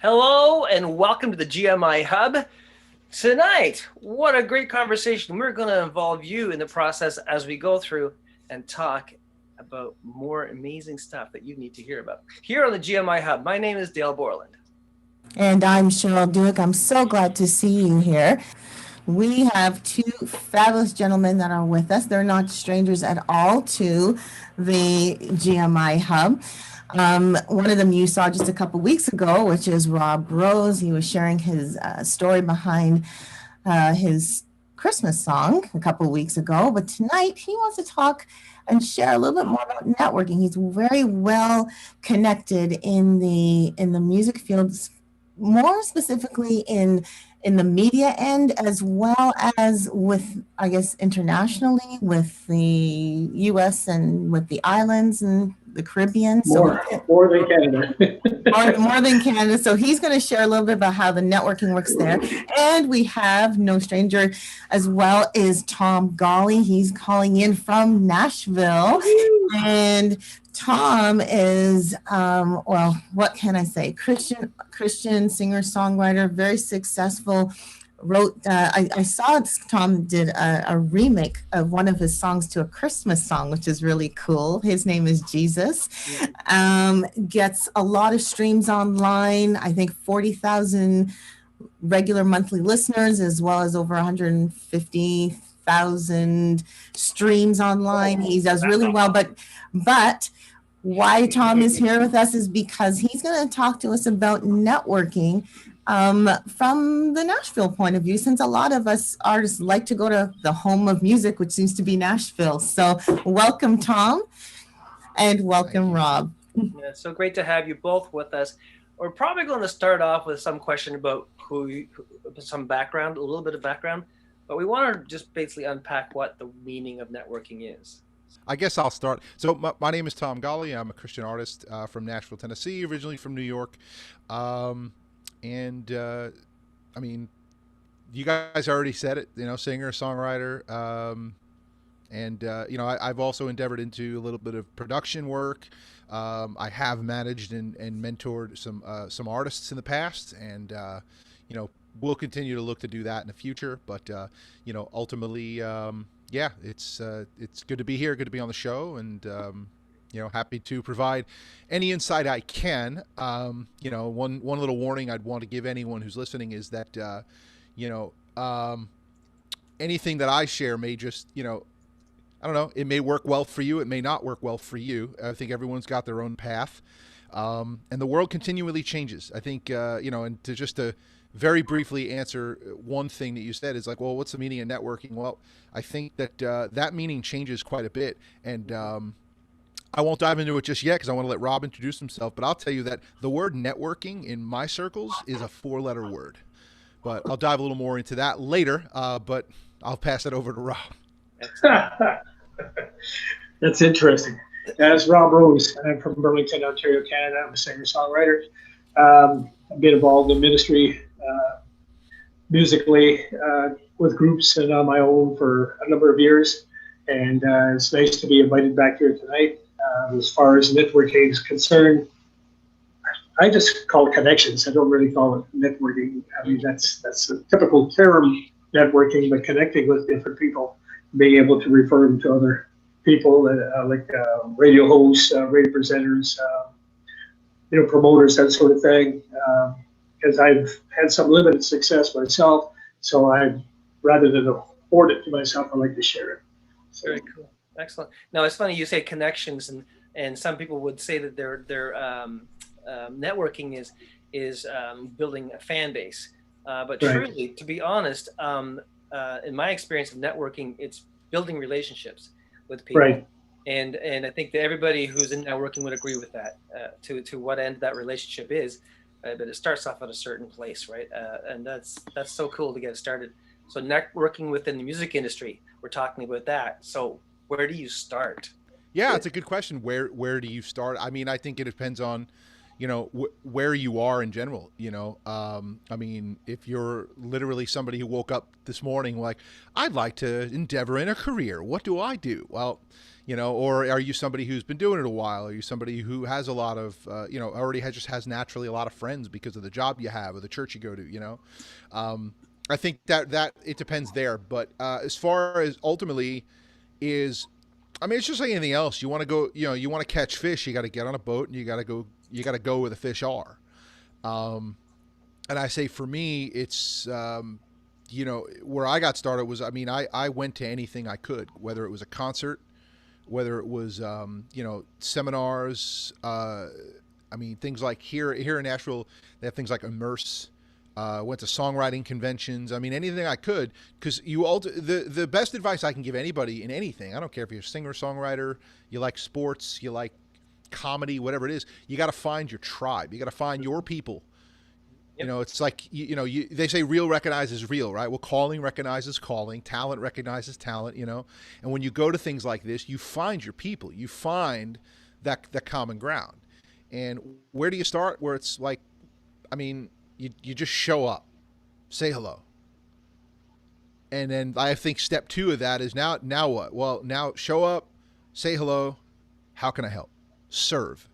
Hello and welcome to the GMIHub. Tonight, what a great conversation. We're going to involve you in the process as we go through and talk about more amazing stuff that you need to hear about. Here on the GMIHub, my name is Dale Borland. And I'm Cheryl Duick. I'm so glad to see you here. We have two fabulous gentlemen that are with us. They're not strangers at all to the GMI Hub. One of them you saw just a couple weeks ago, which is Rob Rose. He was sharing his story behind his Christmas song a couple weeks ago. But tonight he wants to talk and share a little bit more about networking. He's very well connected in the music field, more specifically in the media end, as well as with, I guess, internationally with the US and with the islands and the Caribbean. More than Canada. More than Canada. So he's going to share a little bit about how the networking works there. And we have no stranger as well is Tom Golly. He's calling in from Nashville. And Tom is, well, what can I say? Christian singer songwriter, very successful. I saw Tom did a remake of one of his songs to a Christmas song, which is really cool. His name is Jesus. Gets a lot of streams online. I think 40,000 regular monthly listeners, as well as over 150,000 streams online. He does really well, but why Tom is here with us is because he's going to talk to us about networking from the Nashville point of view, since a lot of us artists like to go to the home of music, which seems to be Nashville. So welcome, Tom, and welcome, Rob. Yeah, it's so great to have you both with us. We're probably going to start off with some question about some background, a little bit of background, but we want to just basically unpack what the meaning of networking is. I guess I'll start. So my name is Tom Golly. I'm a Christian artist from Nashville, Tennessee, originally from New York. I mean, you guys already said it, singer, songwriter. I've also endeavored into a little bit of production work. I have managed and mentored some artists in the past, and we'll continue to look to do that in the future. But ultimately, it's good to be here, good to be on the show, and happy to provide any insight I can. One little warning I'd want to give anyone who's listening is that anything that I share may just I don't know, it may work well for you, it may not work well for you. I think everyone's got their own path, and the world continually changes. I think and to very briefly answer one thing that you said is like, well, what's the meaning of networking? Well, I think that that meaning changes quite a bit, and I won't dive into it just yet because I want to let Rob introduce himself, but I'll tell you that the word networking in my circles is a 4-letter word. But I'll dive a little more into that later, but I'll pass it over to Rob. That's interesting. As Rob Rose, I'm from Burlington, Ontario, Canada. I'm a singer-songwriter. I've been involved in ministry musically with groups and on my own for a number of years. And it's nice to be invited back here tonight. As far as networking is concerned, I just call it connections. I don't really call it networking. I mean, that's a typical term, networking, but connecting with different people, being able to refer them to other people, like radio hosts, radio presenters, promoters, that sort of thing. Because I've had some limited success myself, so rather than afford it to myself, I like to share it. So, very cool. Excellent. Now it's funny you say connections, and some people would say that their networking is building a fan base. But right. Truly, to be honest, in my experience of networking, it's building relationships with people. Right. And I think that everybody who's in networking would agree with that. To what end that relationship is, but it starts off at a certain place, right? And that's so cool to get started. So networking within the music industry, we're talking about that. So where do you start? Yeah, it's a good question. Where do you start? I mean, I think it depends on, where you are in general. I mean, if you're literally somebody who woke up this morning like, I'd like to endeavor in a career, what do I do? Well, you know, or are you somebody who's been doing it a while? Are you somebody who has a lot of, you know, already just has naturally a lot of friends because of the job you have or the church you go to, you know? I think that it depends there. But as far as ultimately is, I mean, it's just like anything else. You want to go, you know, you want to catch fish, you got to get on a boat and you got to go where the fish are. And I say for me, it's, you know, where I got started was, I mean, I went to anything I could, whether it was a concert, whether it was, you know, seminars. I mean, things like here in Nashville, they have things like Immerse. Went to songwriting conventions. I mean, anything I could, because the best advice I can give anybody in anything, I don't care if you're a singer, songwriter, you like sports, you like comedy, whatever it is, you got to find your tribe. You got to find your people. Yep. You know, it's like, you know, they say real recognizes real, right? Well, calling recognizes calling, talent recognizes talent, you know? And when you go to things like this, you find your people, you find that common ground. And where do you start? Where it's like, I mean, you just show up, say hello. And then I think step 2 of that is now what? Well, now show up, say hello. How can I help? Serve.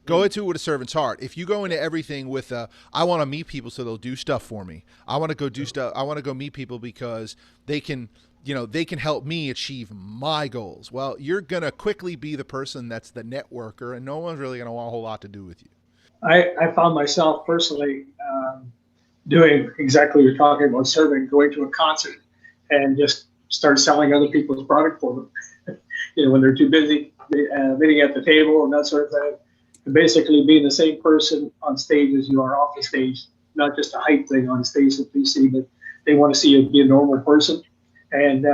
Go into it with a servant's heart. If you go into everything with I want to meet people so they'll do stuff for me. I want to go do stuff. I want to go meet people because they can, you know, they can help me achieve my goals. Well, you're going to quickly be the person that's the networker, and no one's really going to want a whole lot to do with you. I found myself personally doing exactly what you're talking about, serving, going to a concert and just start selling other people's product for them. You know, when they're too busy, meeting at the table and that sort of thing. And basically being the same person on stage as you are off the stage, not just a hype thing on stage that they see, but they want to see you be a normal person. And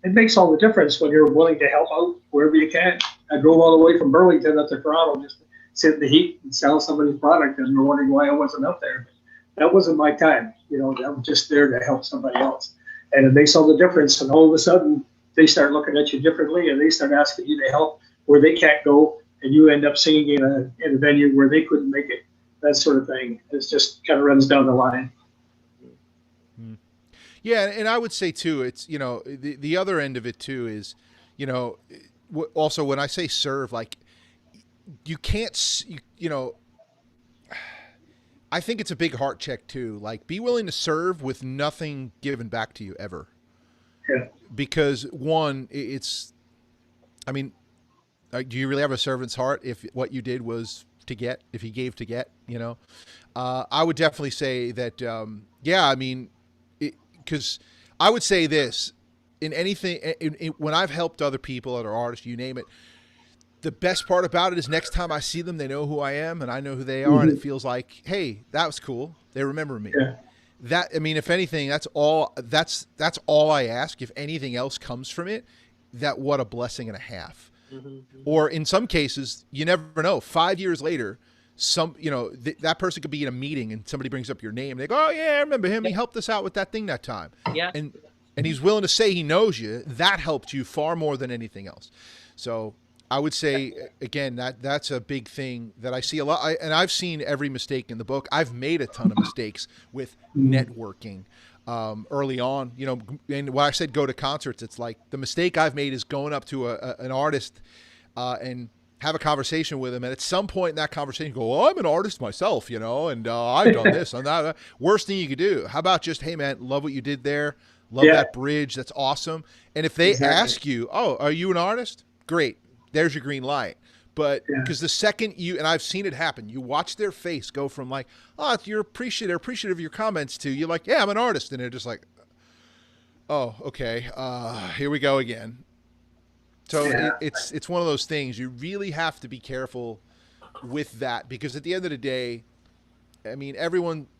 it makes all the difference when you're willing to help out wherever you can. I drove all the way from Burlington up to Toronto just to sit in the heat and sell somebody's product, and they're wondering why I wasn't up there. That wasn't my time. You know, I'm just there to help somebody else. And it makes all the difference. And all of a sudden, they start looking at you differently, and they start asking you to help where they can't go, and you end up singing in a venue where they couldn't make it. That sort of thing. It just kind of runs down the line. Yeah, and I would say too, it's, you know, the other end of it too is, you know, also when I say serve, like, you can't, you know, I think it's a big heart check too. Like, be willing to serve with nothing given back to you ever. Yeah. Because one, it's, I mean, do you really have a servant's heart if what you did was to get, if he gave to get, you know? I would definitely say that, yeah, I mean, because I would say this, in anything, when I've helped other people, other artists, you name it, the best part about it is next time I see them, they know who I am and I know who they are. And it feels like, hey, that was cool. They remember me. Yeah. That, I mean, if anything, that's all I ask. If anything else comes from it, that what a blessing and a half. Or in some cases, you never know. 5 years later, you know, that person could be in a meeting and somebody brings up your name. They go, oh yeah, I remember him. He helped us out with that thing that time. Yeah. And he's willing to say he knows you. That helped you far more than anything else. So I would say, again, that's a big thing that I see a lot. And I've seen every mistake in the book. I've made a ton of mistakes with networking early on. You know, and when I said go to concerts, it's like the mistake I've made is going up to an artist and have a conversation with him. And at some point in that conversation, go, well, I'm an artist myself, you know, and I've done this. And that. Worst thing you could do. How about just, hey, man, love what you did there. Love that bridge. That's awesome. And if they ask you, oh, are you an artist? Great. There's your green light. But because the second and I've seen it happen, you watch their face go from like, oh, they're appreciative of your comments to you're like, yeah, I'm an artist. And they're just like, oh, okay. Here we go again. So it's one of those things. You really have to be careful with that, because at the end of the day, I mean,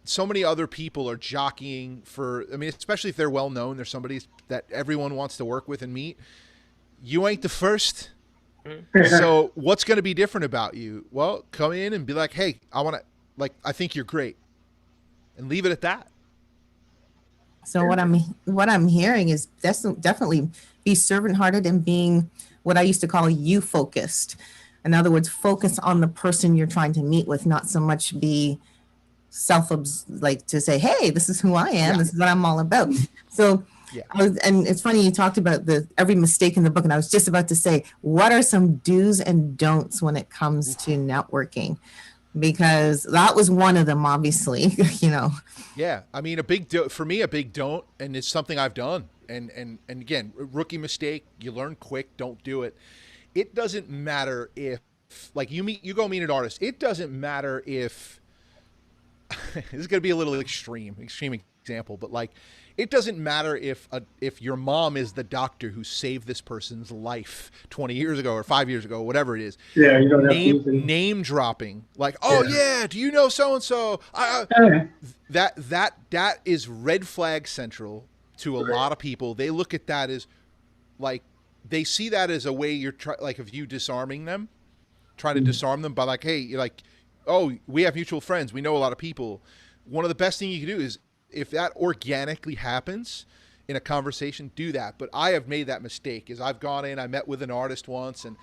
so many other people are jockeying for, I mean, especially if they're well known, there's somebody that everyone wants to work with and meet. You ain't the first. So what's going to be different about you? Well, come in and be like, hey, I think you're great, and leave it at that. So what I'm hearing is definitely be servant-hearted and being what I used to call you focused. In other words, focus on the person you're trying to meet with, not so much be like to say, hey, this is who I am. This is what I'm all about. So Yeah. And it's funny, you talked about every mistake in the book, and I was just about to say, what are some do's and don'ts when it comes to networking? Because that was one of them, obviously, you know. Yeah, I mean, for me, a big don't, and it's something I've done. And again, rookie mistake, you learn quick, don't do it. It doesn't matter if, like, you go meet an artist. It doesn't matter if, this is going to be a little extreme example, but like, it doesn't matter if your mom is the doctor who saved this person's life 20 years ago or 5 years ago, whatever it is. Yeah, you don't name dropping, like, oh yeah, do you know so and so? That is red flag central to a lot of people. They look at that as like, they see that as a way like, of you disarming them, trying to disarm them by like, hey, you're like, oh, we have mutual friends, we know a lot of people. One of the best things you can do is, if that organically happens in a conversation, do that. But I have made that mistake. Is I've gone in, I met with an artist once, and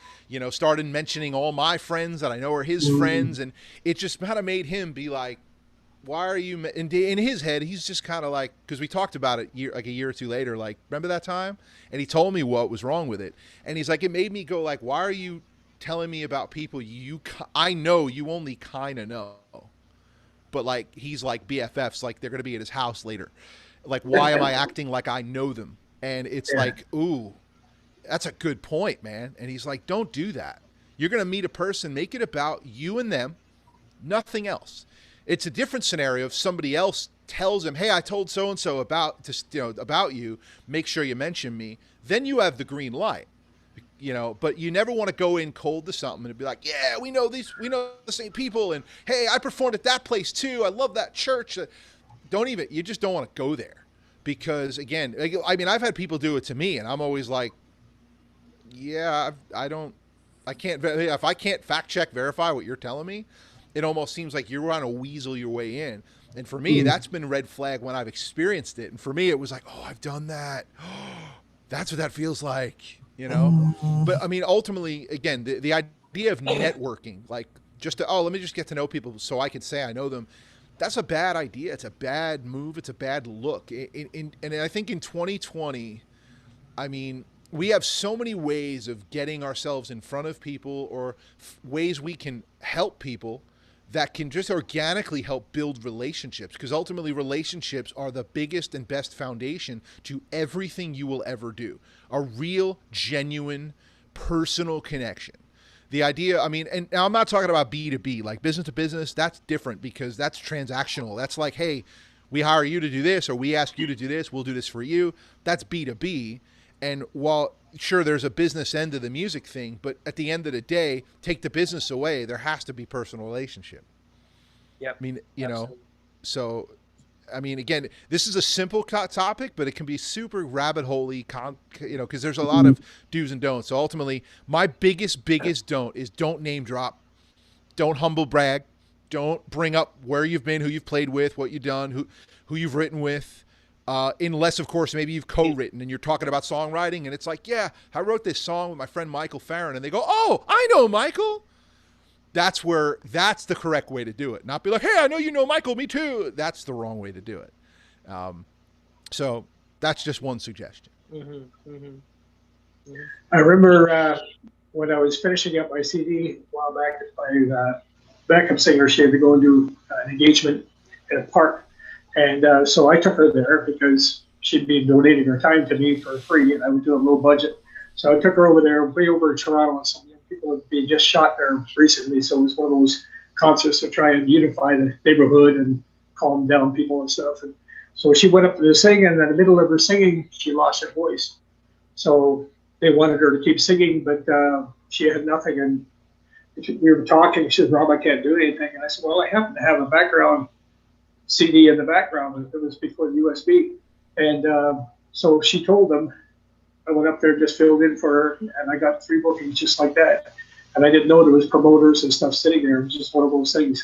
started mentioning all my friends that I know are his friends, and it just kind of made him be like, why are you, in his head, he's just kind of like, because we talked about it a year or two later, like, remember that time? And he told me what was wrong with it. And he's like, it made me go like, why are you telling me about people I know you only kind of know? But like, he's like BFFs, like they're going to be at his house later. Like, why am I acting like I know them? And it's like, ooh, that's a good point, man. And he's like, don't do that. You're going to meet a person, make it about you and them, nothing else. It's a different scenario if somebody else tells him, hey, I told so-and-so about you, make sure you mention me. Then you have the green light. But you never want to go in cold to something and be like, yeah, we know the same people, and hey, I performed at that place too, I love that church. You just don't want to go there, because again, I mean, I've had people do it to me, and I'm always like, yeah, if I can't fact check, verify what you're telling me, it almost seems like you're trying to weasel your way in. And for me, that's been red flag when I've experienced it. And for me, it was like, oh, I've done that. That's what that feels like. But I mean, ultimately, again, the idea of networking, like let me just get to know people so I can say I know them. That's a bad idea. It's a bad move. It's a bad look. And I think in 2020, I mean, we have so many ways of getting ourselves in front of people, or ways we can help people that can just organically help build relationships, because ultimately relationships are the biggest and best foundation to everything you will ever do. A real, genuine, personal connection. The idea, I mean, and now I'm not talking about B2B, like business to business. That's different, because that's transactional. That's like, hey, we hire you to do this, or we ask you to do this, we'll do this for you. That's B2B. And while sure, there's a business end to the music thing, but at the end of the day, take the business away, there has to be personal relationship. Yep. I mean, so, I mean, again, this is a simple topic, but it can be super rabbit hole-y, because there's a lot of do's and don'ts. So ultimately, my biggest don't is don't name drop, don't humble brag, don't bring up where you've been, who you've played with, what you've done, who you've written with. Unless, of course, maybe you've co-written and you're talking about songwriting, and it's like, yeah, I wrote this song with my friend Michael Farron, and they go, oh, I know Michael. That's the correct way to do it. Not be like, hey, I know you know Michael, me too. That's the wrong way to do it. So that's just one suggestion. I remember when I was finishing up my CD a while back, my backup singer, she had to go and do an engagement in a park. And so I took her there because she'd be donating her time to me for free, and I would do a low budget. So I took her over there, way over in Toronto, and some young people had been just shot there recently. So it was one of those concerts to try and unify the neighborhood and calm down people and stuff. And so she went up to sing, and in the middle of her singing, she lost her voice. So they wanted her to keep singing, but she had nothing. And we were talking. She said, Rob, I can't do anything. And I said, well, I happen to have a background CD in the background. It was before the USB. And so she told them. I went up there, just filled in for her, and I got 3 bookings just like that. And I didn't know there was promoters and stuff sitting there. It was just one of those things,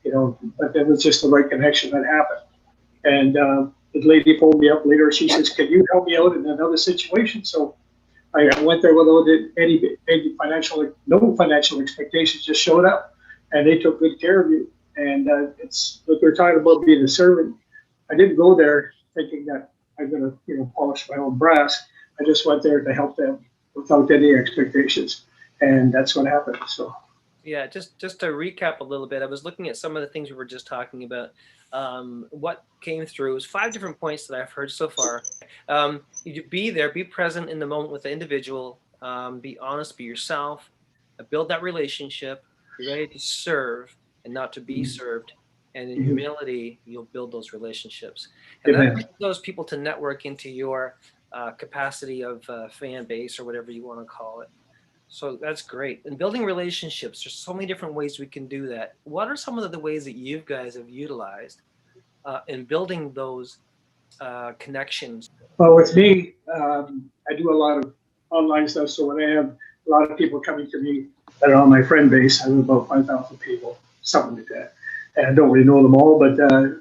but it was just the right connection that happened. And the lady pulled me up later. She says, can you help me out in another situation? So I went there without no financial expectations, just showed up, and they took good care of you. And it's what they're talking about, being a servant. I didn't go there thinking that I'm going to, polish my own brass. I just went there to help them without any expectations. And that's what happened. So. Yeah, just to recap a little bit, I was looking at some of the things we were just talking about. What came through was 5 different points that I've heard so far. You be there, be present in the moment with the individual, be honest, be yourself, build that relationship, be ready to serve and not to be served. And in humility, you'll build those relationships. And that brings those people to network into your capacity of fan base or whatever you want to call it. So that's great. And building relationships, there's so many different ways we can do that. What are some of the ways that you guys have utilized in building those connections? Well, with me, I do a lot of online stuff. So when I have a lot of people coming to me that are on my friend base, I have about 5,000 people, something like that. And I don't really know them all, but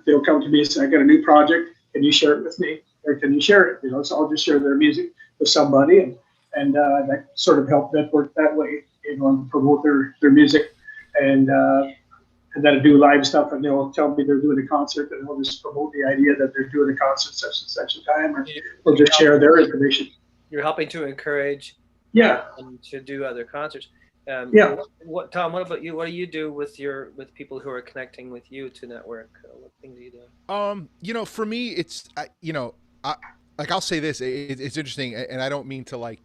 they'll come to me and say, I got a new project. Can you share it with me? Or can you share it? So I'll just share their music with somebody. And that sort of helped network that way, and promote their music. And then I do live stuff, and they'll tell me they're doing a concert, and they'll just promote the idea that they're doing a concert such and such a time, or they'll just share their information. You're helping to encourage to do other concerts. What Tom? What about you? What do you do with people who are connecting with you to network? What things do you do? For me, it's I'll say this. It's interesting, and I don't mean to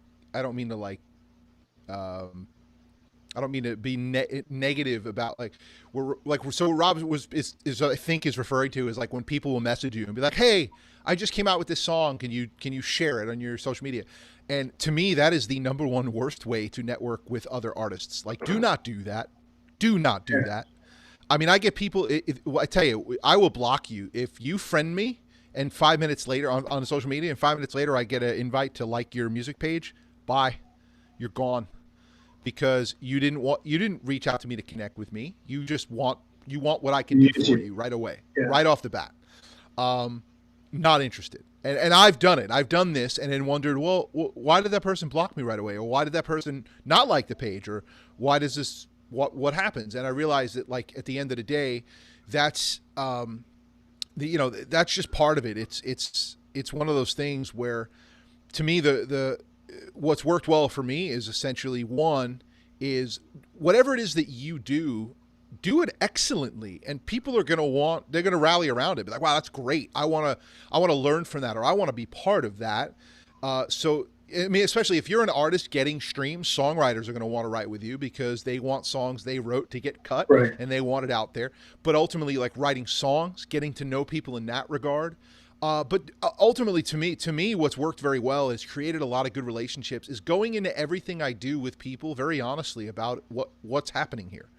be negative about so what Rob is I think is referring to is like when people will message you and be like, hey, I just came out with this song. Can you share it on your social media? And to me, that is the number one worst way to network with other artists. Like, do not do that. Do not do that. I mean, I get people, I tell you, I will block you if you friend me and 5 minutes later on social media, and 5 minutes later I get an invite to like your music page. Bye. You're gone. Because you didn't reach out to me to connect with me. You want what I can do for you right away, right off the bat. Not interested. And I've done it. I've done this and then wondered, well, why did that person block me right away? Or why did that person not like the page? Or why does this, what happens? And I realized that, like, at the end of the day, that's, that's just part of it. It's one of those things where, to me, what's worked well for me is essentially, one is whatever it is that you do it excellently, and people are they're going to rally around it. Be like, wow, that's great. I want to learn from that, or I want to be part of that. So, I mean, especially if you're an artist getting streams, songwriters are going to want to write with you because they want songs they wrote to get cut, and they want it out there. But ultimately, like writing songs, getting to know people in that regard. But ultimately, to me, what's worked very well is created a lot of good relationships, is going into everything I do with people very honestly about what's happening here.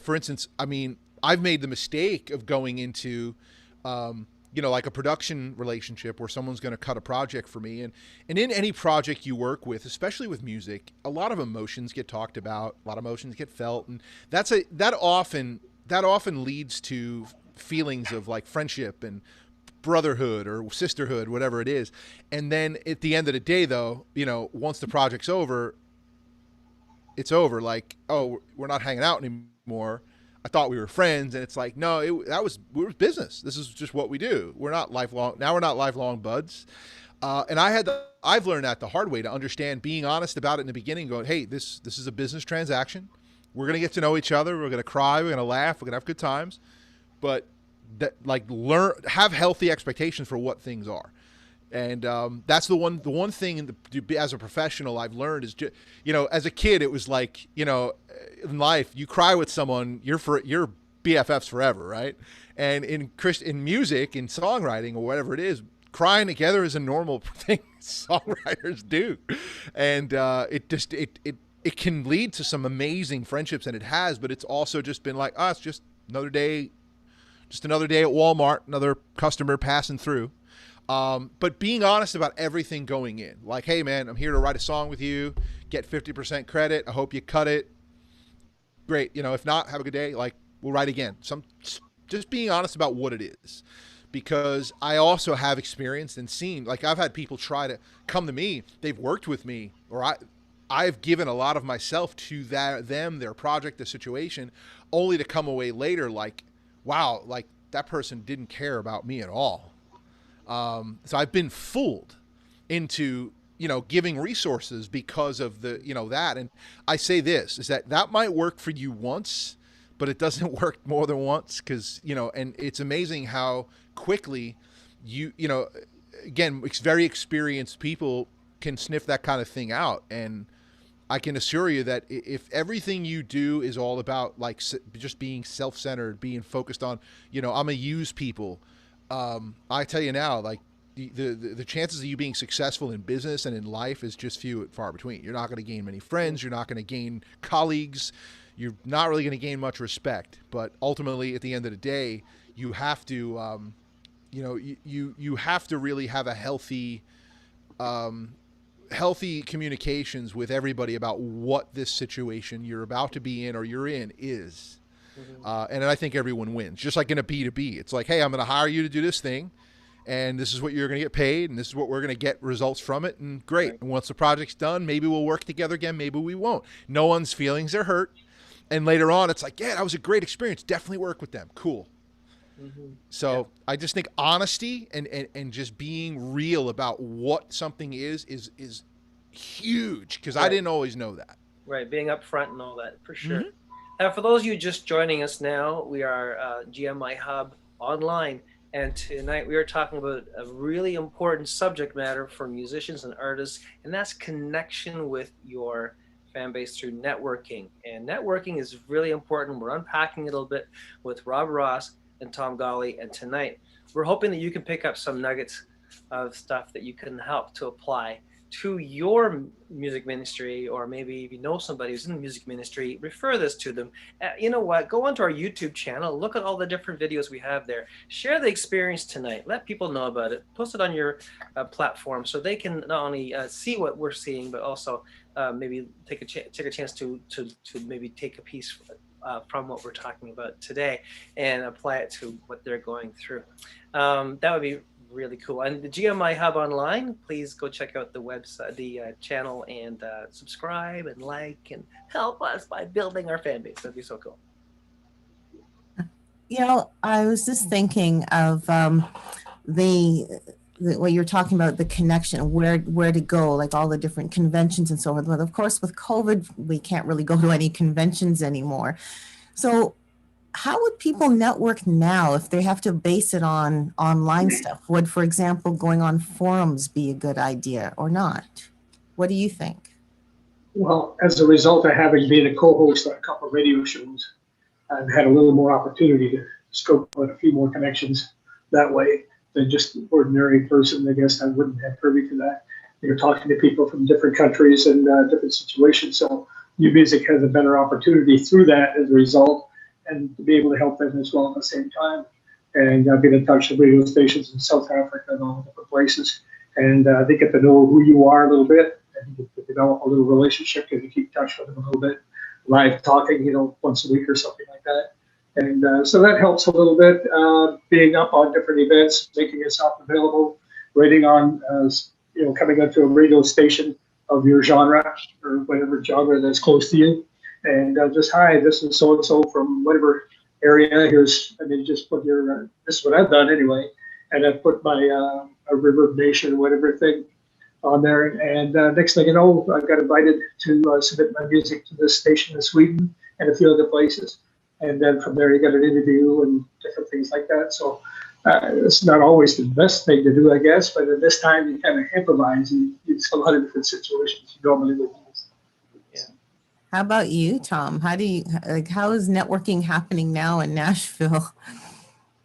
For instance, I mean, I've made the mistake of going into, like a production relationship where someone's going to cut a project for me. And in any project you work with, especially with music, a lot of emotions get talked about, a lot of emotions get felt. And that often leads to feelings of like friendship and brotherhood or sisterhood, whatever it is. And then at the end of the day, though, once the project's over, it's over. Like, oh, we're not hanging out anymore. I thought we were friends. And it's like, no, we were business. This is just what we do. We're not lifelong buds. And I've learned that the hard way, to understand, being honest about it in the beginning, going, hey, this is a business transaction. We're going to get to know each other. We're going to cry. We're going to laugh. We're going to have good times. But have healthy expectations for what things are. And that's the one thing as a professional I've learned is, as a kid, it was like, in life, you cry with someone, you're BFFs forever, right? And in music, in songwriting, or whatever it is, crying together is a normal thing songwriters do. And it can lead to some amazing friendships, and it has, but it's also just been like, it's just another day at Walmart, another customer passing through. But being honest about everything going in, like, hey man, I'm here to write a song with you, get 50% credit. I hope you cut it. Great. If not, have a good day. Like, we'll write again. Just being honest about what it is, because I also have experienced and seen, like, I've had people try to come to me, they've worked with me, or I've given a lot of myself to their project, the situation, only to come away later like, wow, like that person didn't care about me at all. So I've been fooled into, giving resources because of the, that. And I say this is that might work for you once, but it doesn't work more than once. Cause and it's amazing how quickly again, very experienced people can sniff that kind of thing out. And I can assure you that if everything you do is all about like just being self-centered, being focused on, I'm gonna use people. I tell you now, like the chances of you being successful in business and in life is just few and far between. You're not going to gain many friends. You're not going to gain colleagues. You're not really going to gain much respect. But ultimately, at the end of the day, you have to, you have to really have a healthy communications with everybody about what this situation you're about to be in or you're in is. And I think everyone wins, just like in a B2B. It's like, hey, I'm going to hire you to do this thing, and this is what you're going to get paid, and this is what we're going to get results from it, and great. Right. And once the project's done, maybe we'll work together again, maybe we won't. No one's feelings are hurt. And later on, it's like, yeah, that was a great experience. Definitely work with them. Cool. So I just think honesty and just being real about what something is huge, because I didn't always know that. Right, being upfront and all that, for sure. For those of you just joining us now, we are GMIHub online, and tonight we are talking about a really important subject matter for musicians and artists, and that's connection with your fan base through networking. And networking is really important. We're unpacking it a little bit with Rob Ross and Tom Golly, and tonight we're hoping that you can pick up some nuggets of stuff that you can help to apply to your music ministry, or maybe if you know somebody who's in the music ministry, refer this to them. You know what? Go onto our YouTube channel, look at all the different videos we have there. Share the experience tonight. Let people know about it. Post it on your platform so they can not only see what we're seeing, but also maybe take a chance to maybe take a piece from what we're talking about today and apply it to what they're going through. That would be really cool. And the GMIHub online, please go check out the website, the channel, and subscribe and like and help us by building our fan base. That'd be so cool. I was just thinking of what you're talking about, the connection, where to go, like all the different conventions and so forth. But of course, with COVID, we can't really go to any conventions anymore. So how would people network now if they have to base it on online stuff? Would, for example, going on forums be a good idea or not? What do you think? Well, as a result of having been a co-host on a couple of radio shows, I've had a little more opportunity to scope out a few more connections that way than just an ordinary person. I guess I wouldn't have privy to that. You're talking to people from different countries and different situations. So New Music has a better opportunity through that as a result, and to be able to help them as well at the same time. And I've been in touch with radio stations in South Africa and all different places. And they get to know who you are a little bit, and you get to develop a little relationship because you keep in touch with them a little bit. Live talking, once a week or something like that. And so that helps a little bit. Being up on different events, making yourself available, writing on, coming up to a radio station of your genre or whatever genre that's close to you. And just, hi, this is so-and-so from whatever area. Just put your, this is what I've done anyway. And I've put my a Reverb Nation, whatever thing on there. And next thing you know, I got invited to submit my music to this station in Sweden and a few other places. And then from there, you got an interview and different things like that. So it's not always the best thing to do, I guess. But at this time, you kind of improvise. It's a lot of different situations you normally would use. How about you, Tom? How is networking happening now in Nashville?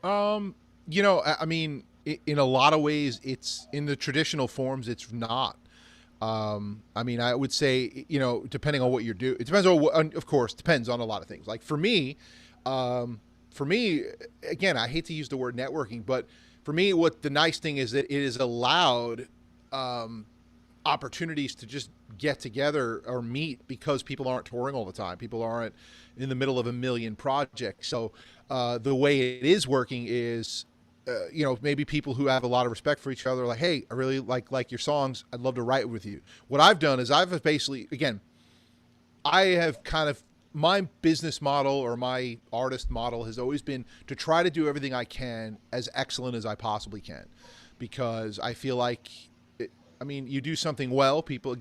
In a lot of ways, it's in the traditional forms. It's not. I would say, depending on what you're doing, it depends on of course, depends on a lot of things. Like for me, again, I hate to use the word networking, but for me, what the nice thing is that it is allowed, opportunities to just get together or meet because people aren't touring all the time. People aren't in the middle of a million projects. So, the way it is working is, maybe people who have a lot of respect for each other are like, hey, I really like your songs. I'd love to write with you. What I've done is I've basically, again, I have kind of, my business model or my artist model has always been to try to do everything I can as excellent as I possibly can. because I feel like I mean, you do something well, people are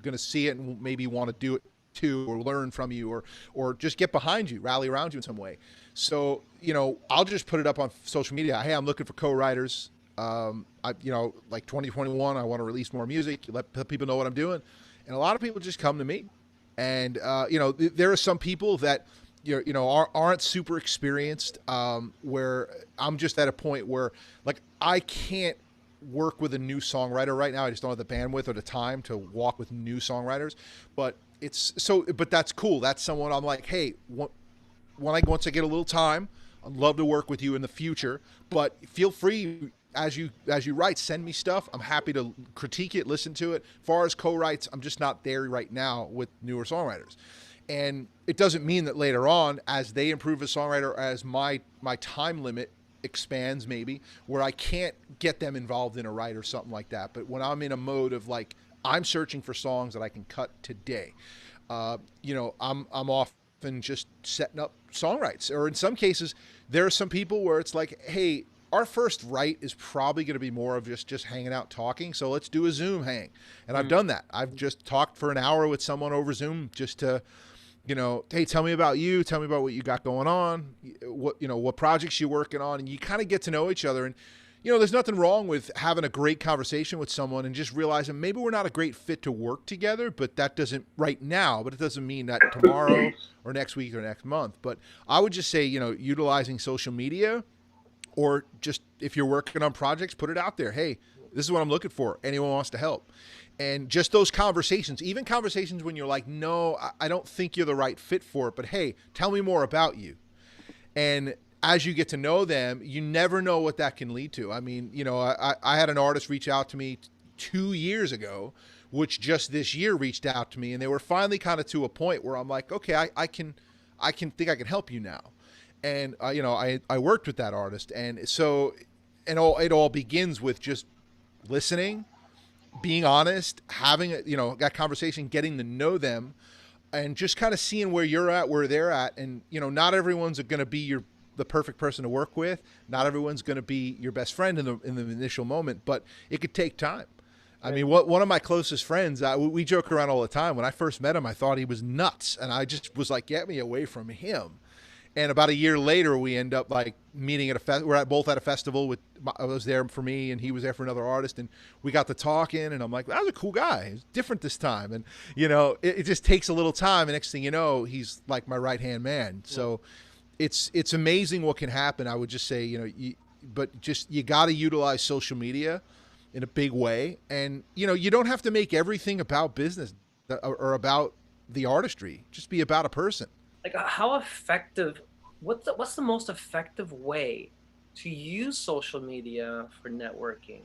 gonna see it and maybe want to do it too, or learn from you, or just get behind you, rally around you in some way. So I'll just put it up on social media. Hey, I'm looking for co-writers. Like 2021, I want to release more music. Let people know what I'm doing, and a lot of people just come to me. And there are some people that aren't super experienced, where I'm just at a point where like I can't work with a new songwriter right now. I just don't have the bandwidth or the time to walk with new songwriters. But but that's cool. That's someone I'm like, hey, once I get a little time, I'd love to work with you in the future. But feel free, as you write, send me stuff. I'm happy to critique it, listen to it. As far as co-writes, I'm just not there right now with newer songwriters. And it doesn't mean that later on, as they improve as songwriter, as my time limit expands, maybe where I can't get them involved in a write or something like that. But when I'm in a mode of like, I'm searching for songs that I can cut today, I'm often just setting up songwrites. Or in some cases, there are some people where it's like, hey, our first write is probably going to be more of just hanging out talking. So let's do a Zoom hang. And I've done that. I've just talked for an hour with someone over Zoom just to, hey, tell me about you. Tell me about what you got going on. What projects you're working on. And you kind of get to know each other. And, there's nothing wrong with having a great conversation with someone and just realizing maybe we're not a great fit to work together, but that doesn't right now, but it doesn't mean that tomorrow or next week or next month. But I would just say, utilizing social media, or just if you're working on projects, put it out there. Hey, this is what I'm looking for. Anyone wants to help. And just those conversations, even conversations when you're like, no, I don't think you're the right fit for it, but hey, tell me more about you. And as you get to know them, you never know what that can lead to. I mean, I had an artist reach out to me 2 years ago, which just this year reached out to me, and they were finally kind of to a point where I'm like, okay, I can think I can help you now. And, I worked with that artist. And so, it all begins with just listening, being honest, having that conversation, getting to know them, and just kind of seeing where you're at, where they're at. And, not everyone's going to be the perfect person to work with. Not everyone's going to be your best friend in the initial moment, but it could take time. I mean, one of my closest friends, we joke around all the time. When I first met him, I thought he was nuts. And I just was like, get me away from him. And about a year later, we end up like meeting at we're both at a festival. I was there for me, and he was there for another artist, and we got to talking. And I'm like, that was a cool guy. He's different this time, and it just takes a little time. And next thing you know, he's like my right hand man. So it's amazing what can happen. I would just say, but just you got to utilize social media in a big way, and you don't have to make everything about business or about the artistry. Just be about a person. Like, how effective, what's the most effective way to use social media for networking?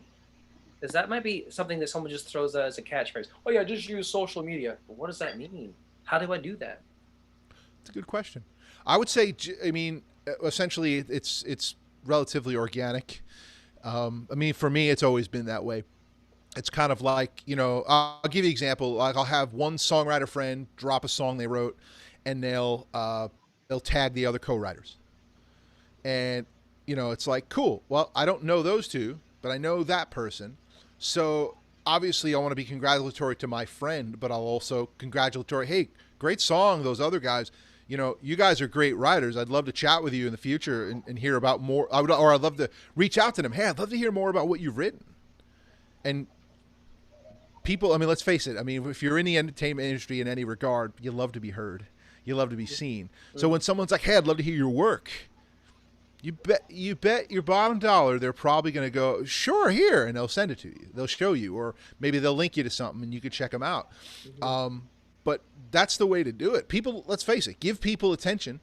Because that might be something that someone just throws out as a catchphrase. Oh yeah, just use social media. But what does that mean? How do I do that? It's a good question. I would say, essentially it's relatively organic. I mean, for me, it's always been that way. It's kind of like, I'll give you an example. Like, I'll have one songwriter friend drop a song they wrote, and they'll tag the other co-writers. And, it's like, cool. Well, I don't know those two, but I know that person. So obviously I want to be congratulatory to my friend, but I'll also congratulatory, hey, great song, those other guys. You guys are great writers. I'd love to chat with you in the future and hear about more. I'd love to reach out to them. Hey, I'd love to hear more about what you've written. And people, I mean, let's face it. I mean, if you're in the entertainment industry in any regard, you love to be heard. You love to be seen. So when someone's like, hey, I'd love to hear your work, you bet your bottom dollar they're probably going to go, sure, here, and they'll send it to you. They'll show you, or maybe they'll link you to something and you could check them out. But that's the way to do it. People, let's face it, give people attention.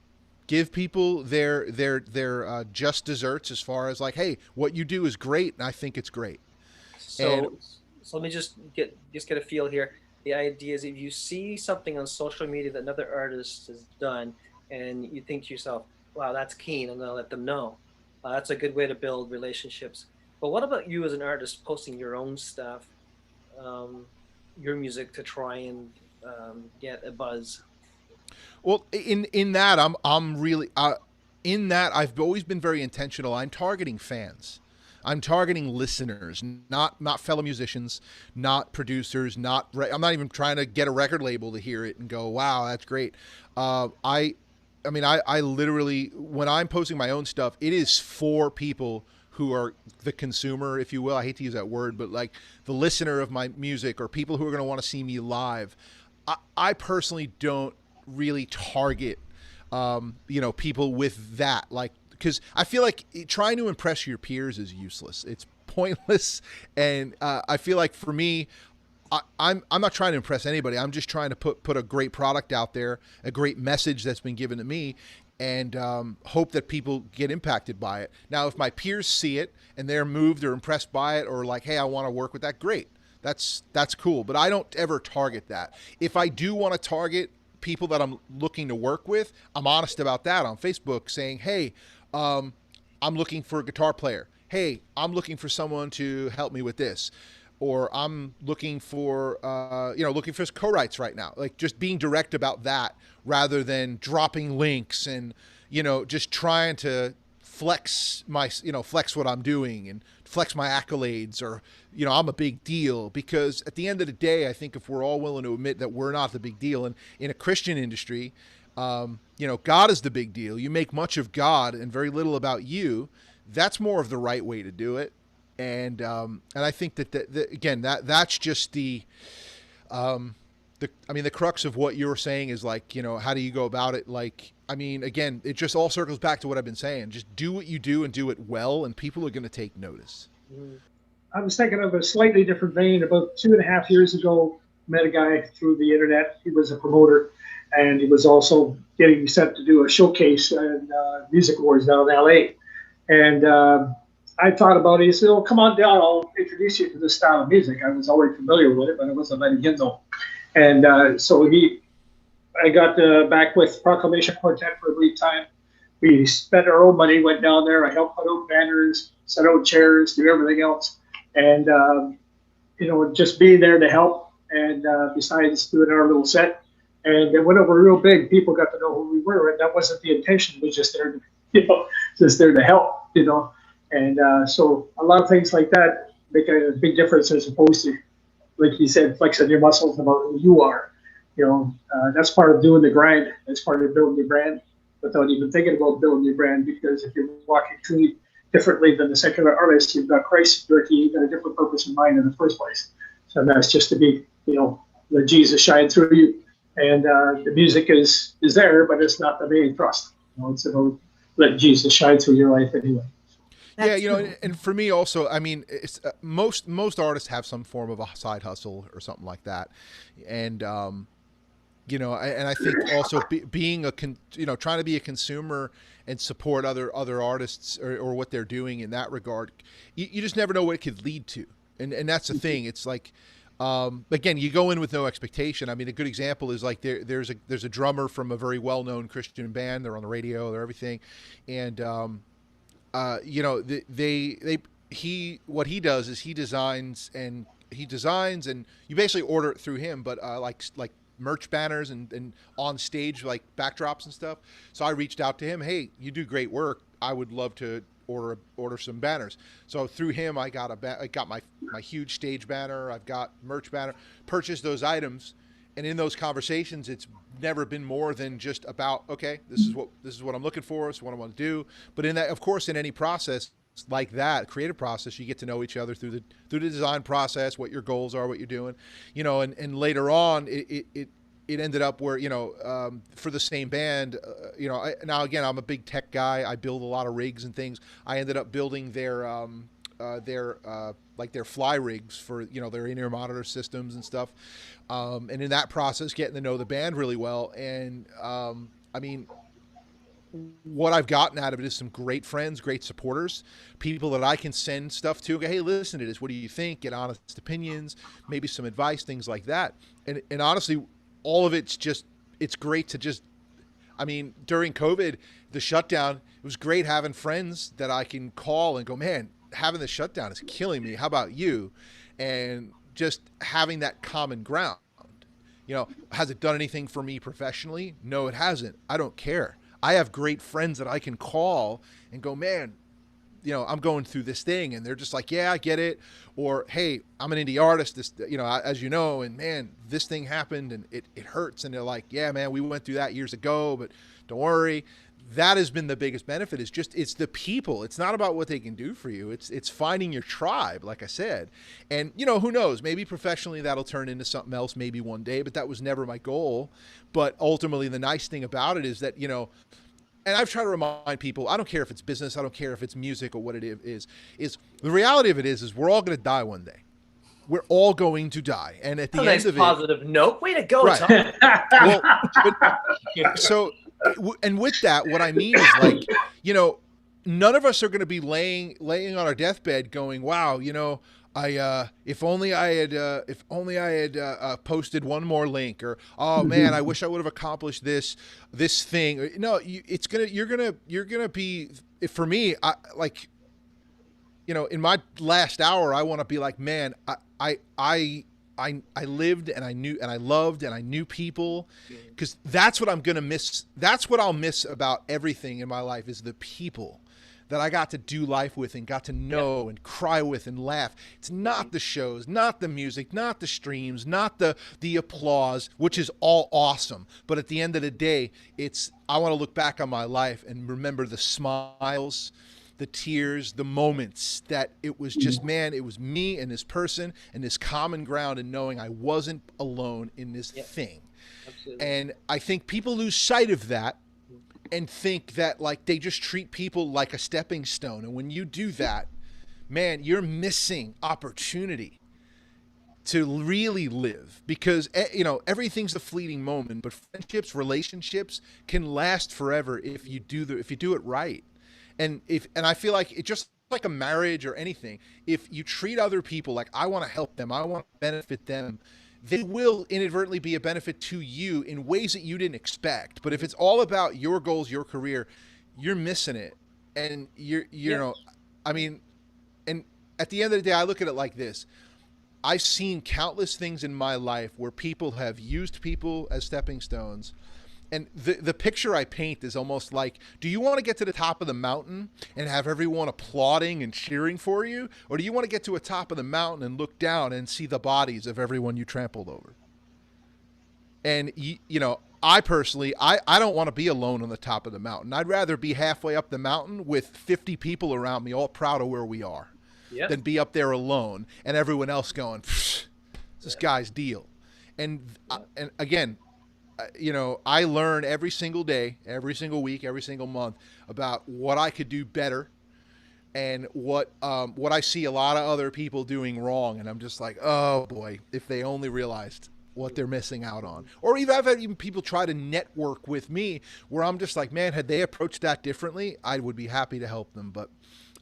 Give people their just desserts as far as like, hey, what you do is great, and I think it's great. So let me just get a feel here. The idea is, if you see something on social media that another artist has done, and you think to yourself, wow, that's keen, I'm going to let them know. That's a good way to build relationships. But what about you as an artist posting your own stuff, your music, to try and get a buzz? Well, in that, I'm really in that I've always been very intentional. I'm targeting fans. I'm targeting listeners, not fellow musicians, not producers, I'm not even trying to get a record label to hear it and go, wow, that's great. I literally, when I'm posting my own stuff, it is for people who are the consumer, if you will. I hate to use that word, but like the listener of my music, or people who are going to want to see me live. I personally don't really target, people with that, like, because I feel like trying to impress your peers is useless. It's pointless. And I feel like for me, I'm not trying to impress anybody. I'm just trying to put a great product out there, a great message that's been given to me, and hope that people get impacted by it. Now, if my peers see it and they're moved or impressed by it, or like, hey, I want to work with that, great. That's cool. But I don't ever target that. If I do want to target people that I'm looking to work with, I'm honest about that on Facebook, saying, hey, I'm looking for a guitar player. Hey, I'm looking for someone to help me with this. Or I'm looking for, looking for co-writes right now. Like, just being direct about that rather than dropping links and, just trying to flex what I'm doing and flex my accolades, or, I'm a big deal. Because at the end of the day, I think if we're all willing to admit that we're not the big deal, and in a Christian industry, God is the big deal. You make much of God and very little about you. That's more of the right way to do it. And I think that's just the crux of what you're saying is, like, how do you go about it? Like, again, it just all circles back to what I've been saying. Just do what you do and do it well, and people are going to take notice. I was thinking of a slightly different vein. About 2.5 years ago, met a guy through the internet. He was a promoter, and he was also getting set to do a showcase in Music Awards down in LA. And I thought about it. He said, "Oh, come on down. I'll introduce you to this style of music." I was already familiar with it, but I wasn't letting him know. And I got back with Proclamation Quartet for a brief time. We spent our own money, went down there. I helped put out banners, set out chairs, do everything else. And, just being there to help. And besides doing our little set. And it went over real big. People got to know who we were. And that wasn't the intention. We were just there to help, And so a lot of things like that make a big difference, as opposed to, like you said, flexing your muscles about who you are. That's part of doing the grind. That's part of building your brand without even thinking about building your brand. Because if you're walking truly differently than the secular artist, you've got Christ, you've got a different purpose in mind in the first place. So that's just to be, let Jesus shine through you. And the music is there, but it's not the main thrust. It's about letting Jesus shine through your life anyway. That's and for me also, it's most artists have some form of a side hustle or something like that, and I think also being trying to be a consumer and support other artists or what they're doing in that regard, you just never know what it could lead to, and that's the thing. It's like, again, you go in with no expectation. A good example is like there's a drummer from a very well-known Christian band. They're on the radio, they're everything, and what he does is he designs and you basically order it through him, but like merch banners and on stage like backdrops and stuff. So I reached out to him, hey, you do great work. I would love to order some banners. So through him, I got my huge stage banner. I've got merch banner, purchased those items. And in those conversations, it's never been more than just about, okay, this is what I'm looking for. This is what I want to do. But in that, of course, in any process like that, creative process, you get to know each other through the design process, what your goals are, what you're doing, and later on, it ended up where, for the same band, now again, I'm a big tech guy. I build a lot of rigs and things. I ended up building their fly rigs for, their in-ear monitor systems and stuff. And in that process, getting to know the band really well. And, what I've gotten out of it is some great friends, great supporters, people that I can send stuff to. Go, hey, listen to this. What do you think? Get honest opinions, maybe some advice, things like that. And honestly, all of it's great to just, during COVID, the shutdown, it was great having friends that I can call and go, man, having the shutdown is killing me. How about you? And just having that common ground. Has it done anything for me professionally? No, it hasn't. I don't care. I have great friends that I can call and go, man, I'm going through this thing, and they're just like, yeah, I get it. Or, hey, I'm an indie artist, this, as you know, and man, this thing happened and it hurts. And they're like, yeah, man, we went through that years ago, but don't worry. That has been the biggest benefit, is just, it's the people. It's not about what they can do for you. It's finding your tribe, like I said. And, who knows, maybe professionally that'll turn into something else maybe one day, but that was never my goal. But ultimately, the nice thing about it is that, and I've tried to remind people, I don't care if it's business, I don't care if it's music or what it is the reality of it is we're all going to die one day. We're all going to die. And at the end of it, positive note. Way to go, right. Tom. Well, and with that, what I mean is, like, none of us are going to be laying on our deathbed going, wow, if only I had posted one more link, or, oh man, I wish I would have accomplished this thing. No, you're gonna be, for me, in my last hour, I want to be like, man, I lived, and I knew, and I loved, and I knew people, because that's what I'm going to miss. That's what I'll miss about everything in my life, is the people that I got to do life with and got to know and cry with and laugh. It's not the shows, not the music, not the streams, not the applause, which is all awesome. But at the end of the day, I want to look back on my life and remember the smiles, the tears, the moments that it was just, man, it was me and this person and this common ground, and knowing I wasn't alone in this thing. Absolutely. And I think people lose sight of that and think that, like, they just treat people like a stepping stone. And when you do that, man, you're missing opportunity to really live, because, everything's a fleeting moment, but friendships, relationships can last forever if you do it right. And I feel like it, just like a marriage or anything, if you treat other people like, I want to help them, I want to benefit them, they will inadvertently be a benefit to you in ways that you didn't expect. But if it's all about your goals, your career, you're missing it. And and at the end of the day, I look at it like this. I've seen countless things in my life where people have used people as stepping stones. And the picture I paint is almost like, do you want to get to the top of the mountain and have everyone applauding and cheering for you? Or do you want to get to the top of the mountain and look down and see the bodies of everyone you trampled over? And, I personally, I don't want to be alone on the top of the mountain. I'd rather be halfway up the mountain with 50 people around me all proud of where we are than be up there alone and everyone else going, this guy's deal. And again, I learn every single day, every single week, every single month about what I could do better, and what I see a lot of other people doing wrong. And I'm just like, oh boy, if they only realized what they're missing out on. Or I've had even people try to network with me where I'm just like, man, had they approached that differently, I would be happy to help them, but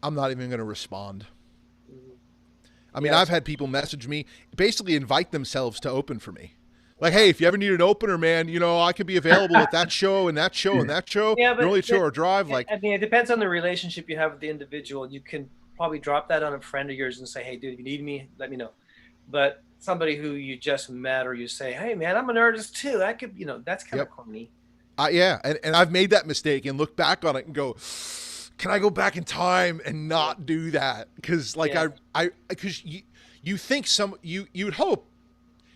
I'm not even going to respond. I mean, I've had people message me, basically invite themselves to open for me. Like, hey, if you ever need an opener, man, I could be available at that show and that show and that show. Yeah, but you're only 2 hour drive. Like, I mean, it depends on the relationship you have with the individual. You can probably drop that on a friend of yours and say, hey, dude, if you need me, let me know. But somebody who you just met, or you say, hey, man, I'm an artist too. I could, that's kind of corny. Yeah, and I've made that mistake and look back on it and go, can I go back in time and not do that? Because because you think you'd hope.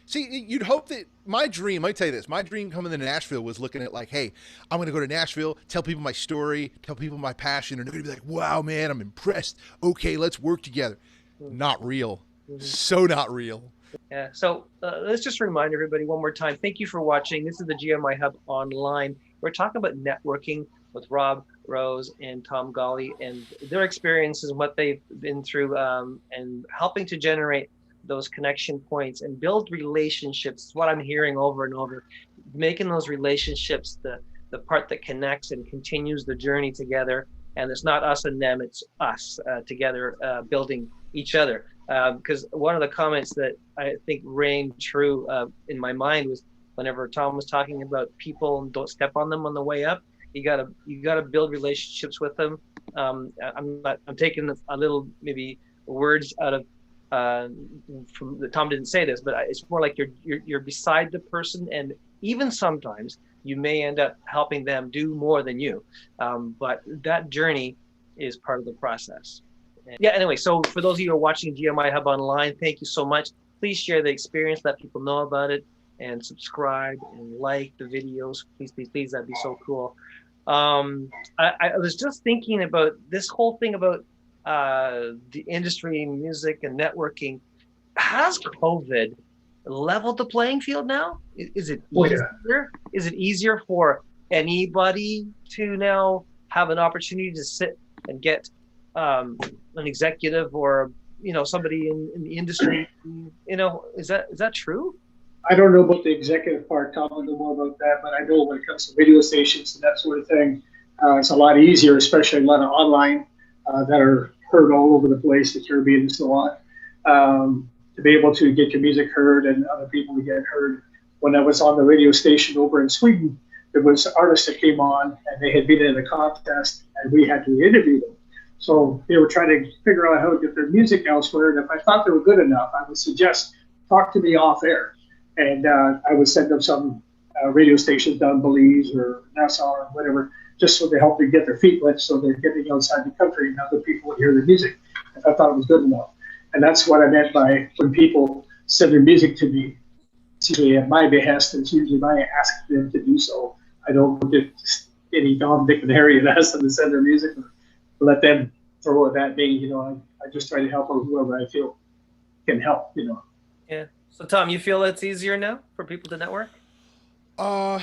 See, you'd hope that my dream, let me tell you this, my dream coming to Nashville was looking at like, hey, I'm going to go to Nashville, tell people my story, tell people my passion, and they're going to be like, wow, man, I'm impressed. Okay, let's work together. Not real. So not real. Yeah. So let's just remind everybody one more time. Thank you for watching. This is the GMIHub Online. We're talking about networking with Rob Rose and Tom Golly, and their experiences and what they've been through, and helping to generate those connection points and build relationships. It's what I'm hearing over and over. Making those relationships the part that connects and continues the journey together. And it's not us and them, it's us together, building each other. Because one of the comments that I think rang true in my mind was whenever Tom was talking about people and don't step on them on the way up. You gotta build relationships with them. I'm taking a little maybe words out of from the, Tom didn't say this, but it's more like you're beside the person, and even sometimes you may end up helping them do more than you. But that journey is part of the process. And yeah, anyway, so for those of you who are watching GMIHub online, thank you so much. Please share the experience, let people know about it, and subscribe and like the videos. Please, please, please, that'd be so cool. I was just thinking about this whole thing about the industry, music, and networking. Has COVID leveled the playing field now? Is it easier? Is it easier for anybody to now have an opportunity to sit and get an executive or somebody in the industry? Is that true? I don't know about the executive part. Tom will know more about that, but I know when it comes to radio stations and that sort of thing, it's a lot easier, especially a lot of online that are heard all over the place, the Caribbean and so on. To be able to get your music heard and other people to get heard. When I was on the radio station over in Sweden, there was artists that came on and they had been in a contest and we had to interview them. So they were trying to figure out how to get their music elsewhere. And if I thought they were good enough, I would suggest, talk to me off air. And I would send them some radio stations down Belize or Nassau or whatever, just so they help them get their feet wet so they're getting outside the country and other people would hear their music if I thought it was good enough. And that's what I meant by when people send their music to me, it's usually at my behest, it's usually I ask them to do so. I don't get any Tom, Dick, and Harry and ask them to send their music or let them throw it at me. I just try to help whoever I feel can help, Yeah. So Tom, you feel it's easier now for people to network? I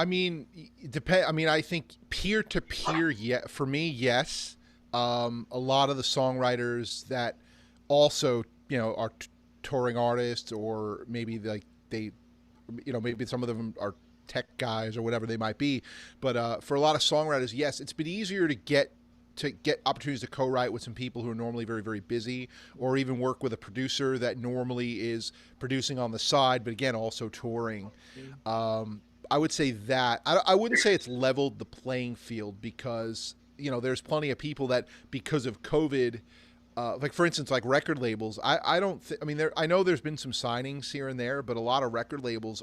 mean, I think peer to peer, yeah, for me, yes. A lot of the songwriters that also, are touring artists, or maybe maybe some of them are tech guys or whatever they might be. But for a lot of songwriters, yes, it's been easier to get opportunities to co-write with some people who are normally very, very busy, or even work with a producer that normally is producing on the side, but again, also touring. I would say that I wouldn't say it's leveled the playing field, because there's plenty of people that, because of COVID, like for instance, like record labels, I know there's been some signings here and there, but a lot of record labels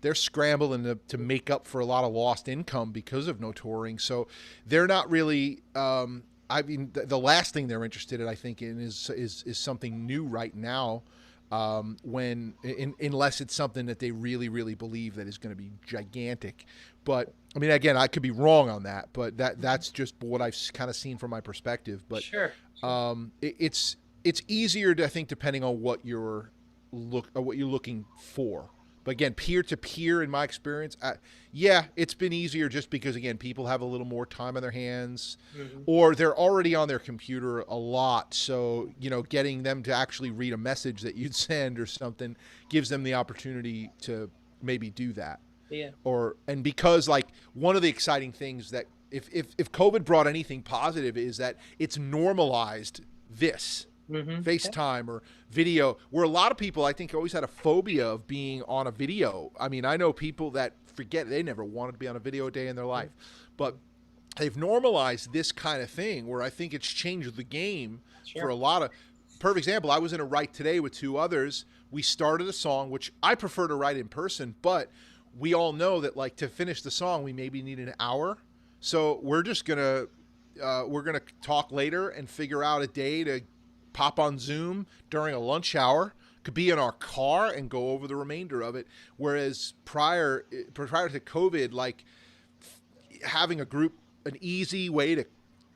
they're scrambling to make up for a lot of lost income because of no touring. So they're not really, the last thing they're interested in, I think, is something new right now. Unless it's something that they really, really believe that is going to be gigantic. But I mean, again, I could be wrong on that, but that's just what I've kind of seen from my perspective. But sure. It's easier to, I think, depending on what you're looking for. But again, peer to peer, in my experience, yeah, it's been easier just because, again, people have a little more time on their hands, or they're already on their computer a lot. So, getting them to actually read a message that you'd send or something gives them the opportunity to maybe do that. Yeah. And because, like, one of the exciting things that if COVID brought anything positive is that it's normalized this. FaceTime or video, where a lot of people, I think, always had a phobia of being on a video. I mean, I know people that forget they never wanted to be on a video a day in their life, but they've normalized this kind of thing, where I think it's changed the game for a lot of. Perfect example, I was in a write today with two others. We started a song, which I prefer to write in person, but we all know that, like, to finish the song, we maybe need an hour. So we're just gonna talk later and figure out a day to pop on Zoom during a lunch hour, could be in our car and go over the remainder of it. Whereas prior to COVID, like, having a group, an easy way to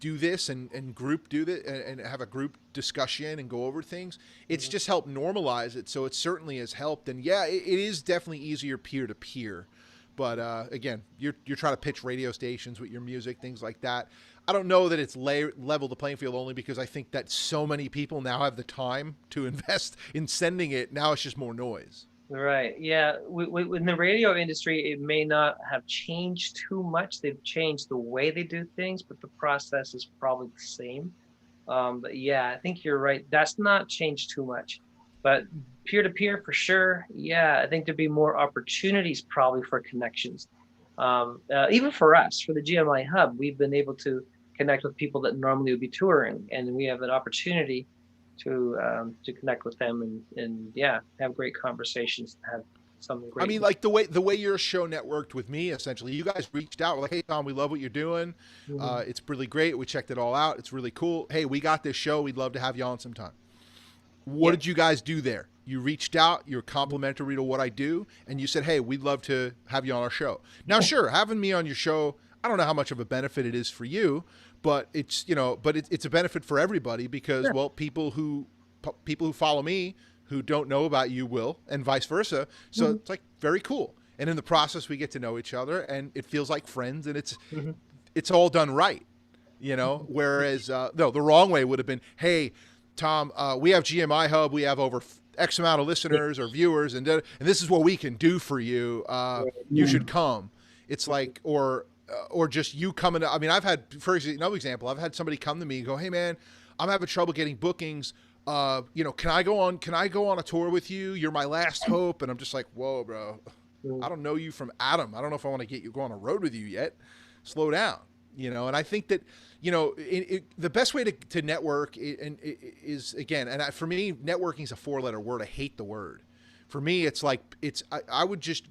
do this and group do that and have a group discussion and go over things, it's just helped normalize it. So it certainly has helped. And yeah, it is definitely easier peer to peer. But again, you're trying to pitch radio stations with your music, things like that. I don't know that it's leveled the playing field, only because I think that so many people now have the time to invest in sending it. Now it's just more noise. Right. Yeah. In the radio industry, it may not have changed too much. They've changed the way they do things, but the process is probably the same. But yeah, I think you're right. That's not changed too much. But peer-to-peer, for sure. Yeah, I think there'd be more opportunities probably for connections. Even for us, for the GMIHub, we've been able to connect with people that normally would be touring, and we have an opportunity to connect with them and yeah, have great conversations, have some great. I mean, like the way your show networked with me, essentially, you guys reached out, like, hey Tom, we love what you're doing. It's really great. We checked it all out. It's really cool. Hey, we got this show. We'd love to have you on sometime. What did you guys do there? You reached out, you're complimentary to what I do, and you said, hey, we'd love to have you on our show. Now, sure, having me on your show, I don't know how much of a benefit it is for you, but it's, it's a benefit for everybody because, well, people who follow me who don't know about you will, and vice versa. So it's like very cool. And in the process, we get to know each other, and it feels like friends, and it's all done right, Whereas the wrong way would have been, hey, Tom, we have GMIHub. We have over X amount of listeners or viewers, and this is what we can do for you. You should come. It's like, or just you coming. I mean, I've had, for another example, I've had somebody come to me and go, hey man, I'm having trouble getting bookings. Can I go on a tour with you? You're my last hope. And I'm just like, whoa, bro, I don't know you from Adam. I don't know if I want to go on a road with you yet. Slow down, and I think that, the best way to network is again, and for me, networking is a 4-letter word. I hate the word. For me, it's like, I would just,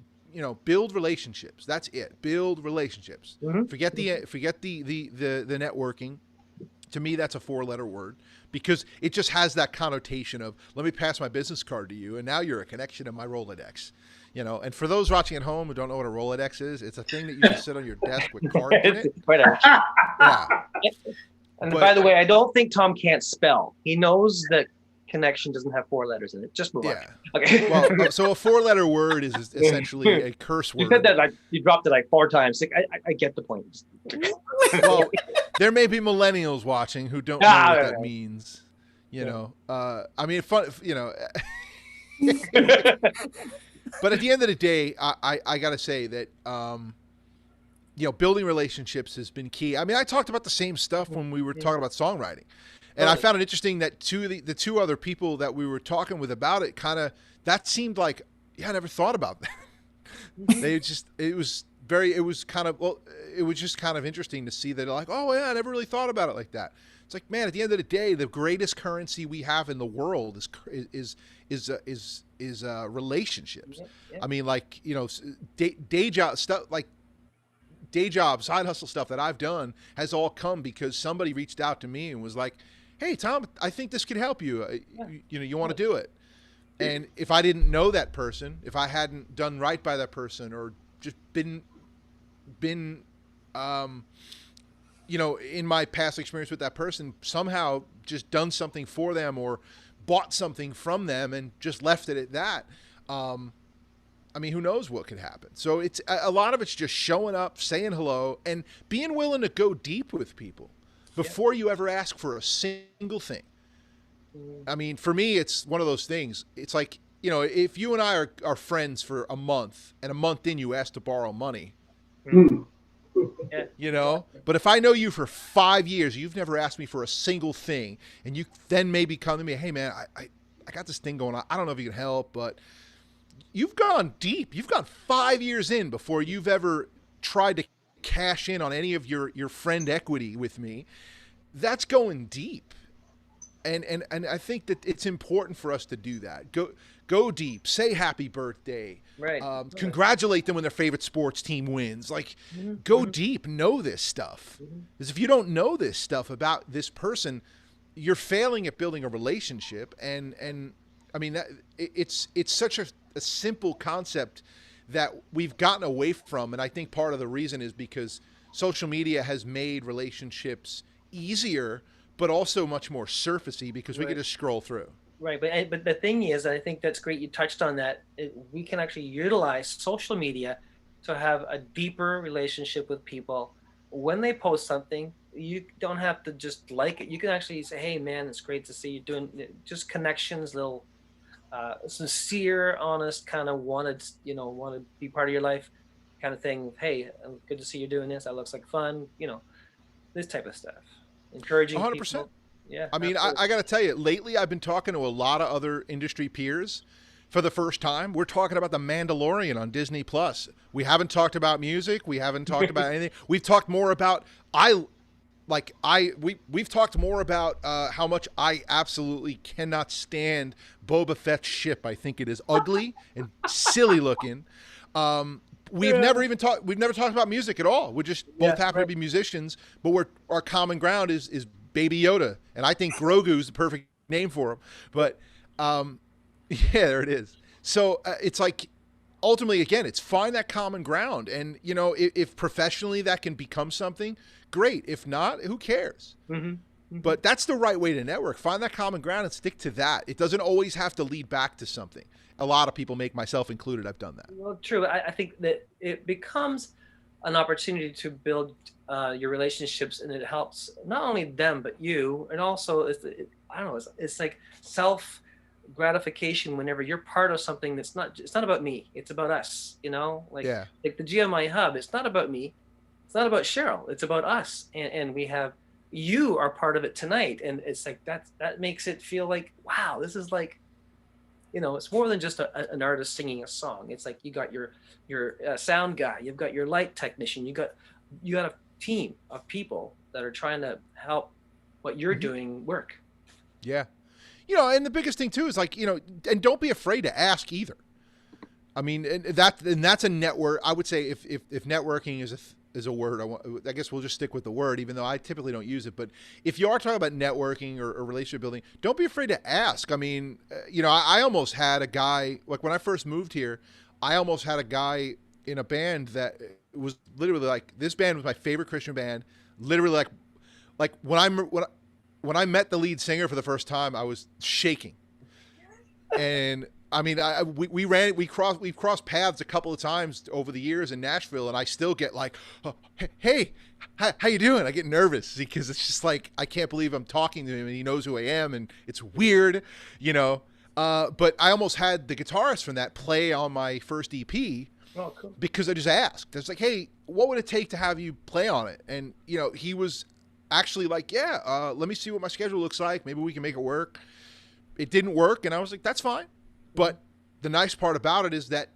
build relationships. That's it. Build relationships. Forget the networking. To me, that's a 4-letter word because it just has that connotation of, let me pass my business card to you, and now you're a connection in my Rolodex. And for those watching at home who don't know what a Rolodex is, it's a thing that you can sit on your desk with cards in it. Yeah. And by the way, I don't think Tom can't spell. He knows that connection doesn't have 4 letters in it. Just move on. Okay. Well, so a 4-letter word is essentially a curse word. You said that you dropped it like 4 times. I get the point. Well, there may be millennials watching who don't know what that means. I mean, fun. But at the end of the day, I got to say that, building relationships has been key. I mean, I talked about the same stuff when we were talking about songwriting. And I found it interesting that the two other people that we were talking with about it that seemed like, I never thought about that. It was just kind of interesting to see that they're like, oh yeah, I never really thought about it like that. It's like, man, at the end of the day, the greatest currency we have in the world is relationships. Yeah. I mean, like, day job stuff, like day job, side hustle stuff that I've done has all come because somebody reached out to me and was like, hey, Tom, I think this could help you. You want to do it. And if I didn't know that person, if I hadn't done right by that person or just been in my past experience with that person, somehow just done something for them or bought something from them and just left it at that. I mean, who knows what could happen? So it's a lot of it's just showing up, saying hello, and being willing to go deep with people before you ever ask for a single thing. I mean, for me, it's one of those things. It's like, if you and I are friends for a month and a month in you ask to borrow money, but if I know you for 5 years, you've never asked me for a single thing, and you then maybe come to me, hey man, I got this thing going on. I don't know if you can help, but you've gone deep. You've gone 5 years in before you've ever tried to cash in on any of your friend equity with me. That's going deep. And I think that it's important for us to do that. Go deep. Say happy birthday. Right. Congratulate them when their favorite sports team wins. Like, go deep. Know this stuff. Because if you don't know this stuff about this person, you're failing at building a relationship. And I mean, it's such a simple concept that we've gotten away from. And I think part of the reason is because social media has made relationships easier, but also much more surfacey because we can just scroll through. Right, but the thing is, I think that's great you touched on that, we can actually utilize social media to have a deeper relationship with people. When they post something, you don't have to just like it. You can actually say, hey man, it's great to see you doing just connections, little sincere, honest, kind of want to be part of your life kind of thing. Hey, good to see you doing this. That looks like fun, this type of stuff. Encouraging 100%. People. Yeah. I mean, I got to tell you, lately I've been talking to a lot of other industry peers for the first time. We're talking about The Mandalorian on Disney Plus. We haven't talked about music. We haven't talked about anything. We've talked more about, like we've talked more about how much I absolutely cannot stand Boba Fett's ship. I think it is ugly and silly looking. We've never talked about music at all. We just both happen to be musicians, but our common ground is Baby Yoda, and I think Grogu's the perfect name for him. But yeah, there it is. So it's like, ultimately, again, it's find that common ground, and you know, if professionally that can become something, great. If not, who cares? Mm-hmm. Mm-hmm. But that's the right way to network. Find that common ground and stick to that. It doesn't always have to lead back to something. A lot of people make, myself included, I've done that. Well, true. I think that it becomes an opportunity to build your relationships, and it helps not only them but you, and also it's like self gratification whenever you're part of something it's not about me, it's about us, you know, like the GMIHub, it's not about me, it's not about Cheryl, it's about us, and we have, you are part of it tonight, and it's like that makes it feel like, wow, this is like, you know, it's more than just an artist singing a song. It's like you got your sound guy, you've got your light technician, you got a team of people that are trying to help what you're doing work. Yeah. You know, and the biggest thing too is like, you know, and don't be afraid to ask either. I mean, and that's a network. I would say if networking is a word, I guess we'll just stick with the word, even though I typically don't use it. But if you are talking about networking or relationship building, don't be afraid to ask. I mean, you know, I almost had a guy, like when I first moved here, I almost had a guy in a band that was literally like, this band was my favorite Christian band. Literally like when I met the lead singer for the first time, I was shaking. And I mean, we've crossed paths a couple of times over the years in Nashville, and I still get like, oh, hey, how you doing? I get nervous because it's just like, I can't believe I'm talking to him and he knows who I am, and it's weird, you know. But I almost had the guitarist from that play on my first EP. Oh, cool. Because I just asked. I was like, hey, what would it take to have you play on it? And, you know, he was actually like, yeah, let me see what my schedule looks like. Maybe we can make it work. It didn't work, and I was like, that's fine. But the nice part about it is that,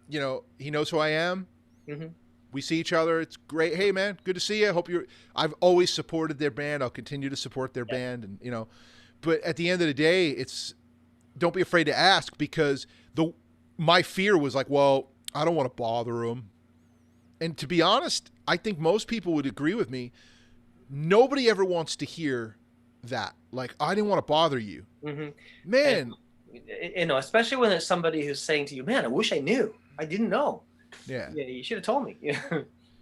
you know, he knows who I am. Mm-hmm. We see each other. It's great. Hey, man, good to see you. I've always supported their band. I'll continue to support their band. And, you know, but at the end of the day, don't be afraid to ask, because my fear was like, well, I don't want to bother him. And to be honest, I think most people would agree with me. Nobody ever wants to hear that. Like, I didn't want to bother you. Mm-hmm. Man. You know, especially when it's somebody who's saying to you, man, I wish I knew. I didn't know. Yeah. Yeah, you should have told me.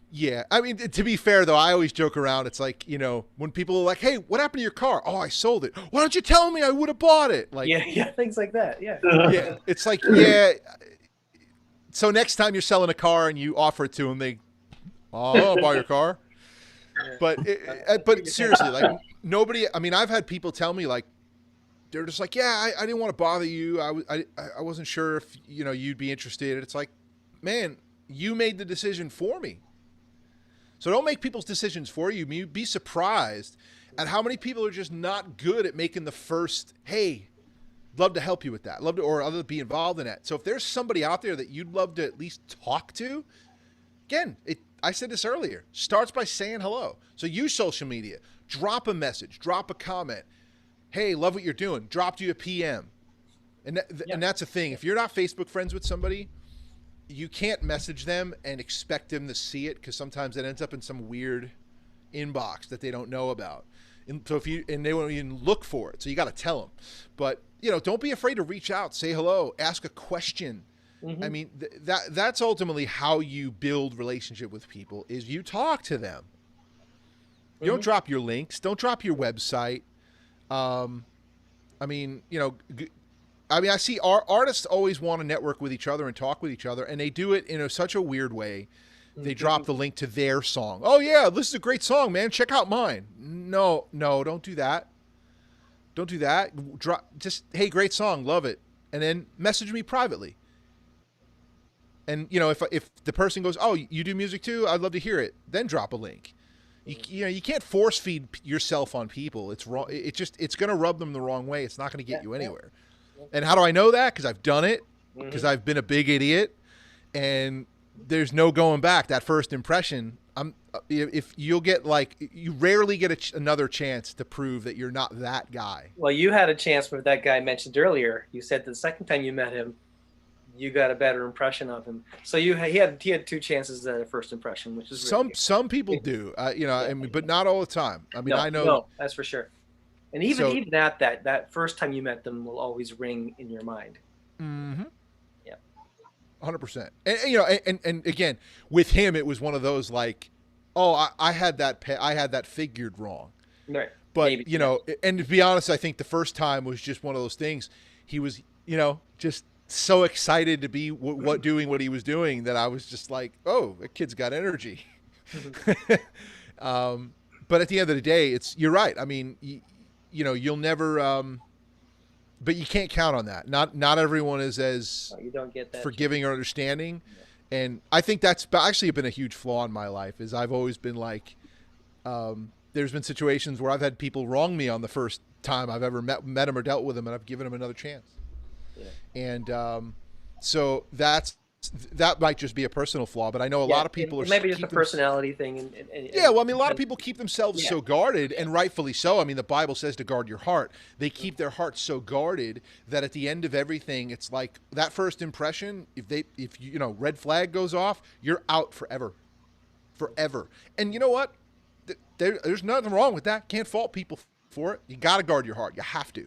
Yeah. I mean, to be fair, though, I always joke around. It's like, you know, when people are like, hey, what happened to your car? Oh, I sold it. Why don't you tell me? I would have bought it. Like, yeah, things like that. Yeah. Yeah. It's like, yeah. So next time you're selling a car and you offer it to them, I'll buy your car. But seriously, like, nobody, I mean, I've had people tell me, like, they're just like, yeah, I didn't want to bother you. I wasn't sure if, you know, you'd be interested. It's like, man, you made the decision for me. So don't make people's decisions for you. You'd be surprised at how many people are just not good at making the first, hey, love to help you with that. Or other be involved in that. So if there's somebody out there that you'd love to at least talk to, again, I said this earlier, starts by saying hello. So use social media, drop a message, drop a comment. Hey, love what you're doing. Dropped you a PM. And that's a thing. If you're not Facebook friends with somebody, you can't message them and expect them to see it, because sometimes it ends up in some weird inbox that they don't know about. And so they won't even look for it. So you got to tell them. But, you know, don't be afraid to reach out, say hello, ask a question. Mm-hmm. I mean, that's ultimately how you build relationship with people, is you talk to them. You don't drop your links. Don't drop your website. I mean, you know, I see our artists always want to network with each other and talk with each other, and they do it in such a weird way. They drop the link to their song. Oh yeah, this is a great song, man. Check out mine. No, don't do that. Don't do that. Just, hey, great song, love it, and then message me privately. And, you know, if the person goes, oh, you do music too? I'd love to hear it. Then drop a link. You know, you can't force feed yourself on people. It's wrong. It's going to rub them the wrong way. It's not going to get you anywhere. And how do I know that? Because I've done it. Because I've been a big idiot. And there's no going back. That first impression, if you'll get like, you rarely get another chance to prove that you're not that guy. Well, you had a chance with that guy mentioned earlier. You said the second time you met him, you got a better impression of him. So he had 2 chances at a first impression, which is some people do, you know, I mean, but not all the time. I mean, I know. No, that's for sure. And even at that first time you met them will always ring in your mind. Mm-hmm. Yeah. 100%. And you know, and again, with him, it was one of those like, oh, I had that figured wrong. Right. But Maybe. you know, and to be honest, I think the first time was just one of those things. He was, you know, just so excited to be doing what he was doing that I was just like, oh, that kid's got energy. Mm-hmm. But at the end of the day, you're right. I mean, you know, you'll never, but you can't count on that. Not everyone is as you don't get that forgiving or understanding. Yeah. And I think that's actually been a huge flaw in my life, is I've always been like, there's been situations where I've had people wrong me on the first time I've ever met them or dealt with them, and I've given them another chance. Yeah. And so that might just be a personal flaw, but I know a lot of people are. It might be just a personality thing. Yeah, well, I mean, a lot of people keep themselves so guarded, and rightfully so. I mean, the Bible says to guard your heart. They keep their hearts so guarded that at the end of everything, it's like that first impression. If you know, red flag goes off, you're out forever. And you know what? There's nothing wrong with that. Can't fault people for it. You got to guard your heart. You have to.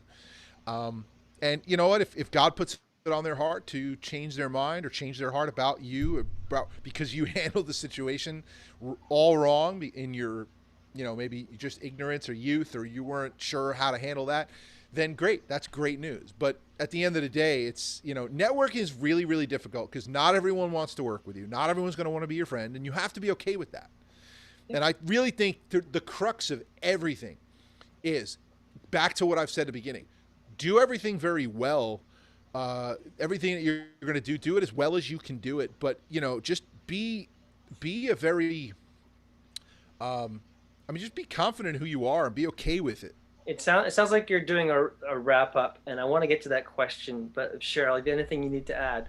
And you know what? If God puts it on their heart to change their mind or change their heart about you, because you handled the situation all wrong in your, you know, maybe just ignorance or youth, or you weren't sure how to handle that, then great. That's great news. But at the end of the day, it's, you know, networking is really, really difficult because not everyone wants to work with you. Not everyone's going to want to be your friend, and you have to be okay with that. And I really think the crux of everything is back to what I've said at the beginning. Do everything very well. Everything that you're going to do it as well as you can do it. But, you know, just be a very, just be confident in who you are and be okay with it. It sounds like you're doing a wrap up, and I want to get to that question. But Cheryl, anything you need to add?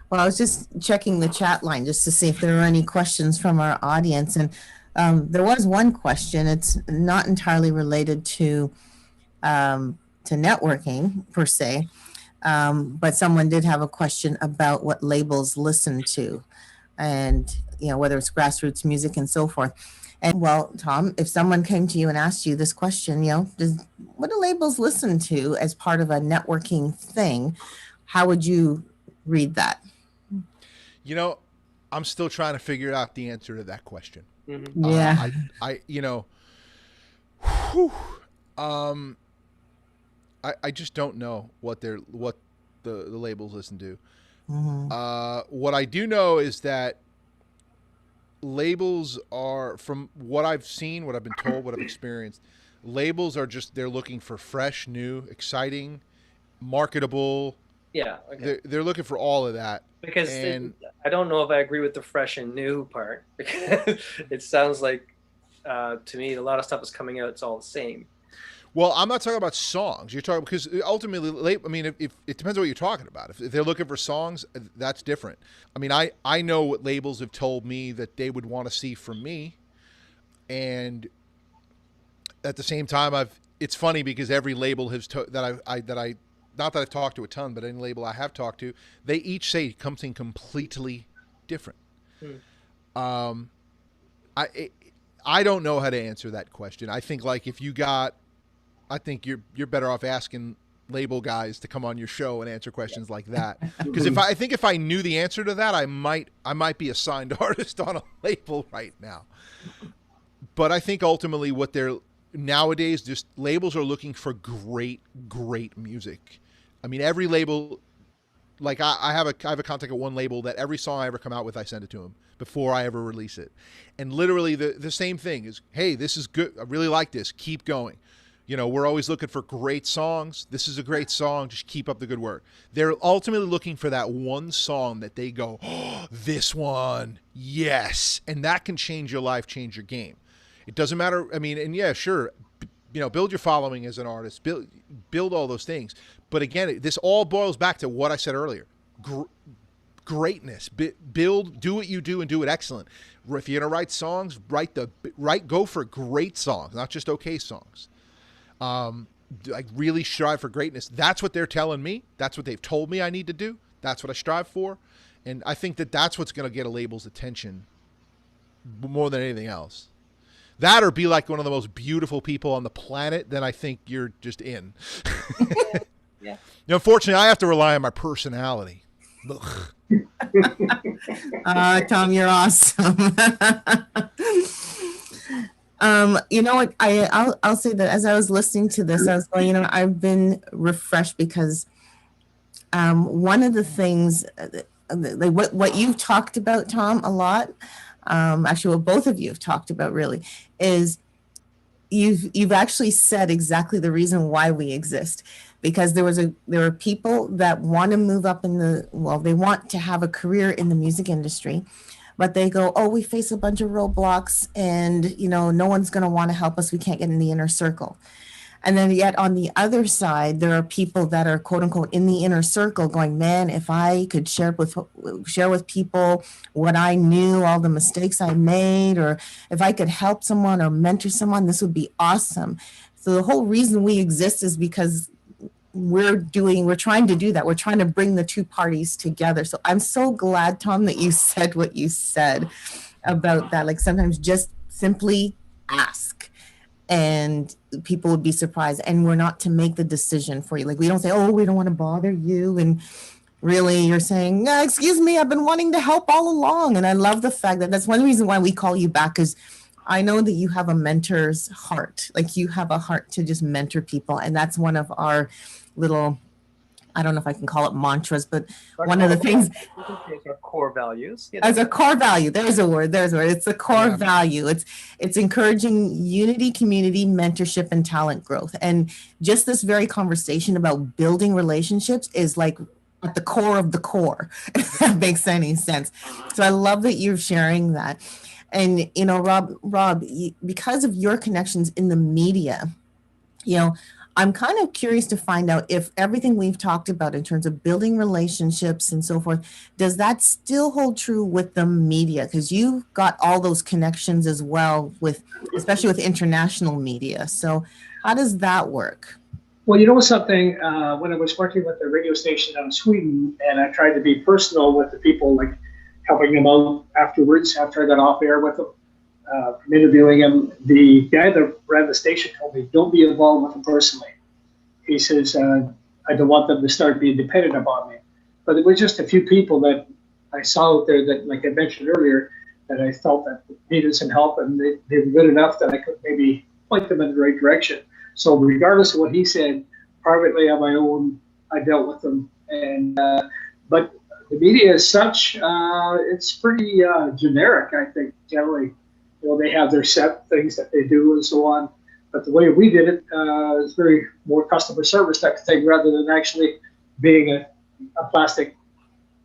Well, I was just checking the chat line just to see if there are any questions from our audience. And there was one question. It's not entirely related to networking per se, but someone did have a question about what labels listen to, and you know, whether it's grassroots music and so forth. And well, Tom, if someone came to you and asked you this question, you know, what do labels listen to as part of a networking thing? How would you read that? You know, I'm still trying to figure out the answer to that question. Mm-hmm. Yeah. I you know, I just don't know what the labels listen to. Mm-hmm. What I do know is that labels are, from what I've seen, what I've been told, what I've experienced, labels are just, they're looking for fresh, new, exciting, marketable. Yeah. Okay. They're looking for all of that. Because I don't know if I agree with the fresh and new part. It sounds like, to me, a lot of stuff is coming out. It's all the same. Well, I'm not talking about songs. You're talking, because ultimately, I mean, if it depends on what you're talking about. If they're looking for songs, that's different. I mean, I know what labels have told me that they would want to see from me, and at the same time, it's funny because every label has that I not that I've talked to a ton, but any label I have talked to, they each say something completely different. I don't know how to answer that question. I think like if you got, I think you're better off asking label guys to come on your show and answer questions like that. Because if I knew the answer to that, I might be a signed artist on a label right now. But I think ultimately what they're nowadays, just labels are looking for great music. I mean, every label, like I have a contact at one label that every song I ever come out with, I send it to him before I ever release it. And literally the same thing is, hey, this is good. I really like this. Keep going. You know, we're always looking for great songs. This is a great song. Just keep up the good work. They're ultimately looking for that one song that they go, oh, this one, yes. And that can change your life, change your game. It doesn't matter. I mean, and yeah, sure, you know, build your following as an artist, build all those things. But again, this all boils back to what I said earlier. greatness. Build, do what you do, and do it excellent. If you're gonna write songs, go for great songs, not just okay songs. Like really strive for greatness. That's what they're telling me. That's what they've told me I need to do. That's what I strive for, and I think that's what's gonna get a label's attention more than anything else. That or be like one of the most beautiful people on the planet, then I think you're just in. Yeah. Unfortunately, I have to rely on my personality. Tom, you're awesome. You know what? I'll say that as I was listening to this, I was going, I've been refreshed because one of the things, like what you've talked about, Tom, a lot, actually what both of you have talked about really, is you've actually said exactly the reason why we exist. Because there are people that want to move up they want to have a career in the music industry, but they go, oh, we face a bunch of roadblocks and, no one's going to want to help us. We can't get in the inner circle. And then yet on the other side, there are people that are quote unquote in the inner circle going, man, if I could share with people what I knew, all the mistakes I made, or if I could help someone or mentor someone, this would be awesome. So the whole reason we exist is because we're trying to do that. We're trying to bring the two parties together. So I'm so glad, Tom, that you said what you said about that. Like sometimes just simply ask and people would be surprised. And we're not to make the decision for you. Like we don't say, oh, we don't want to bother you. And really you're saying, no, excuse me, I've been wanting to help all along. And I love the fact that that's one reason why we call you back, is I know that you have a mentor's heart. Like you have a heart to just mentor people. And that's one of our little, I don't know if I can call it mantras, but one of the things. Our core values. As a core value, there's a word. It's a core value. It's encouraging unity, community, mentorship, and talent growth. And just this very conversation about building relationships is like at the core of the core, if that makes any sense. So I love that you're sharing that. And, Rob, because of your connections in the media, I'm kind of curious to find out if everything we've talked about in terms of building relationships and so forth, does that still hold true with the media? Because you've got all those connections as well, especially with international media. So how does that work? Well, something, when I was working with the radio station out of Sweden, and I tried to be personal with the people, like helping them out afterwards, after I got off air with them, from interviewing him, the guy that ran the station told me, don't be involved with them personally. He says, I don't want them to start being dependent upon me. But it was just a few people that I saw out there that, like I mentioned earlier, that I felt that needed some help, and they were good enough that I could maybe point them in the right direction. So regardless of what he said, privately on my own, I dealt with them. And but the media as such, it's pretty generic, I think, generally. They have their set things that they do and so on. But the way we did it is very more customer service type of thing, rather than actually being a plastic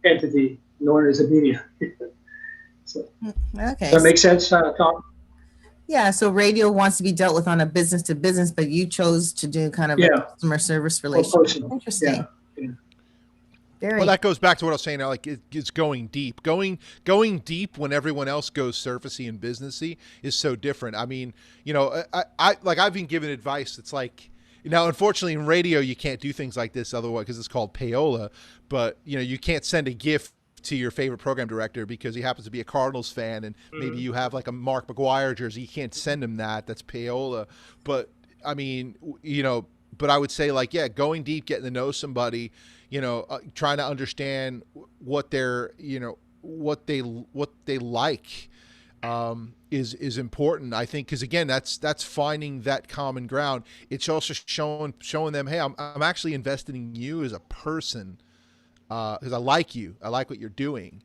entity known as a media. So, okay. Does that make sense, Tom? Yeah, so radio wants to be dealt with on a business to business, but you chose to do kind of a customer service relationship. Interesting. Yeah. Well, that goes back to what I was saying. Like it's going deep. Going deep when everyone else goes surfacey and businessy is so different. I mean, I've been given advice. It's like, unfortunately in radio you can't do things like this otherwise because it's called payola. But you can't send a gift to your favorite program director because he happens to be a Cardinals fan and maybe you have like a Mark McGwire jersey. You can't send him that. That's payola. But I mean, but I would say like, going deep, getting to know somebody. Trying to understand what they're, what they like, is important. I think because again, that's finding that common ground. It's also showing them, hey, I'm actually invested in you as a person, because I like you. I like what you're doing,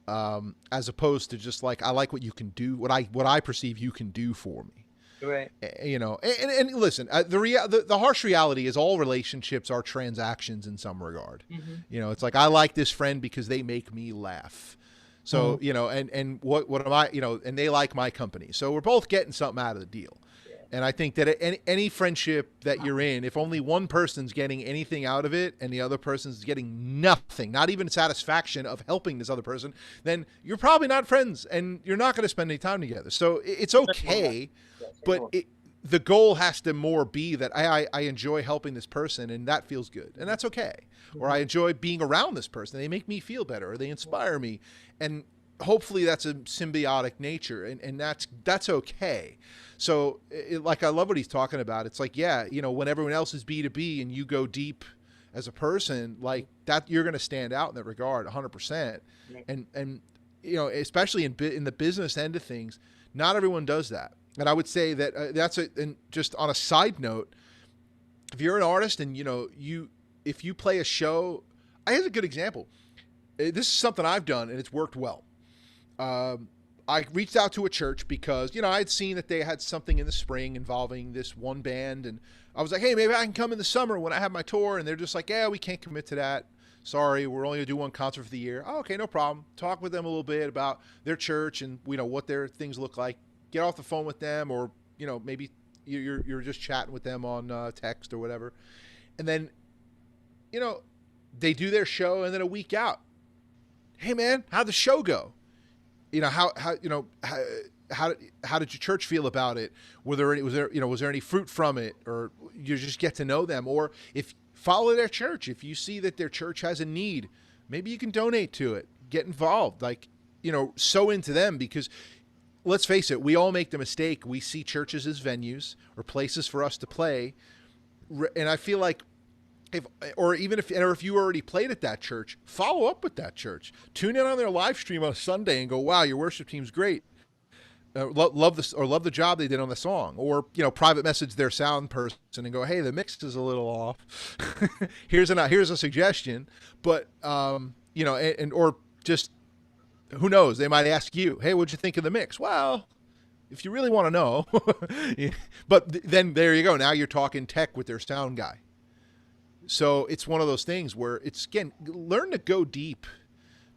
as opposed to just like I like what you can do, what I perceive you can do for me. Right. And listen, the harsh reality is all relationships are transactions in some regard. Mm-hmm. It's like, I like this friend because they make me laugh. So, and what am I, and they like my company. So we're both getting something out of the deal. And I think that any friendship that you're in, if only one person's getting anything out of it and the other person's getting nothing, not even satisfaction of helping this other person, then you're probably not friends and you're not going to spend any time together. So it's okay, but the goal has to more be that I enjoy helping this person and that feels good. And that's okay. Or I enjoy being around this person. They make me feel better or they inspire me. And hopefully that's a symbiotic nature and that's okay. So like, I love what he's talking about. It's like, yeah, you know, when everyone else is B2B and you go deep as a person, like that, you're going to stand out in that regard 100%. And, you know, especially in the business end of things, not everyone does that. And I would say that and just on a side note, if you're an artist and, you know, if you play a show, here's a good example. This is something I've done and it's worked well. I reached out to a church because, you know, I had seen that they had something in the spring involving this one band. And I was like, hey, maybe I can come in the summer when I have my tour. And they're just like, yeah, we can't commit to that. Sorry, we're only going to do one concert for the year. Oh, okay, no problem. Talk with them a little bit about their church and, you know, what their things look like. Get off the phone with them, or, you know, maybe you're just chatting with them on text or whatever. And then, you know, they do their show and then a week out, hey man, how'd the show go? You know, how did your church feel about it? Was there any fruit from it? Or you just get to know them. Or if follow their church, if you see that their church has a need, maybe you can donate to it, get involved, like, you know, sow into them, because let's face it, we all make the mistake. We see churches as venues or places for us to play. And I feel like if you already played at that church, follow up with that church. Tune in on their live stream on a Sunday and go, wow, your worship team's great. Love the job they did on the song. Or, you know, private message their sound person and go, hey, the mix is a little off. here's a suggestion. But, you know, or just, who knows? They might ask you, hey, what'd you think of the mix? Well, if you really want to know, but then there you go. Now you're talking tech with their sound guy. So it's one of those things where it's, again, learn to go deep,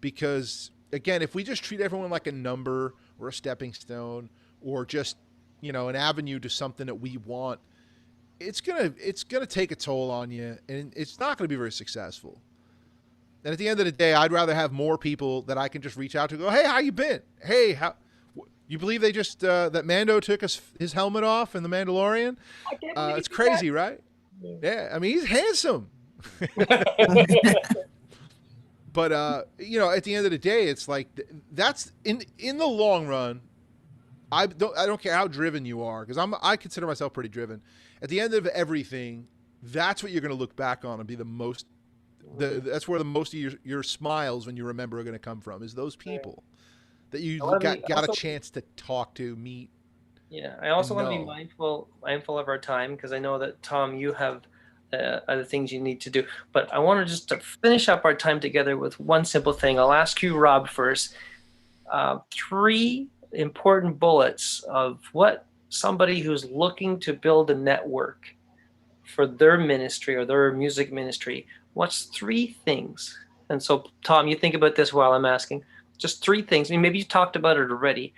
because again, if we just treat everyone like a number or a stepping stone or just, you know, an avenue to something that we want, it's going to take a toll on you and it's not going to be very successful. And at the end of the day, I'd rather have more people that I can just reach out to, go, hey, how you been? Hey, you believe they just, that Mando took his helmet off in The Mandalorian? It's crazy, right? Yeah, I mean, he's handsome. But you know, at the end of the day, it's like that's in the long run. I don't care how driven you are, because I consider myself pretty driven. At the end of everything, that's what you're going to look back on and be the most. That's where the most of your smiles when you remember are going to come from, is those people that you got a chance to talk to, meet. Yeah, I also want to be mindful of our time, because I know that, Tom, you have other things you need to do. But I want to just finish up our time together with one simple thing. I'll ask you, Rob, first. 3 important bullets of what somebody who's looking to build a network for their ministry or their music ministry, what's 3 things? And so, Tom, you think about this while I'm asking. Just 3 things. I mean, maybe you talked about it already,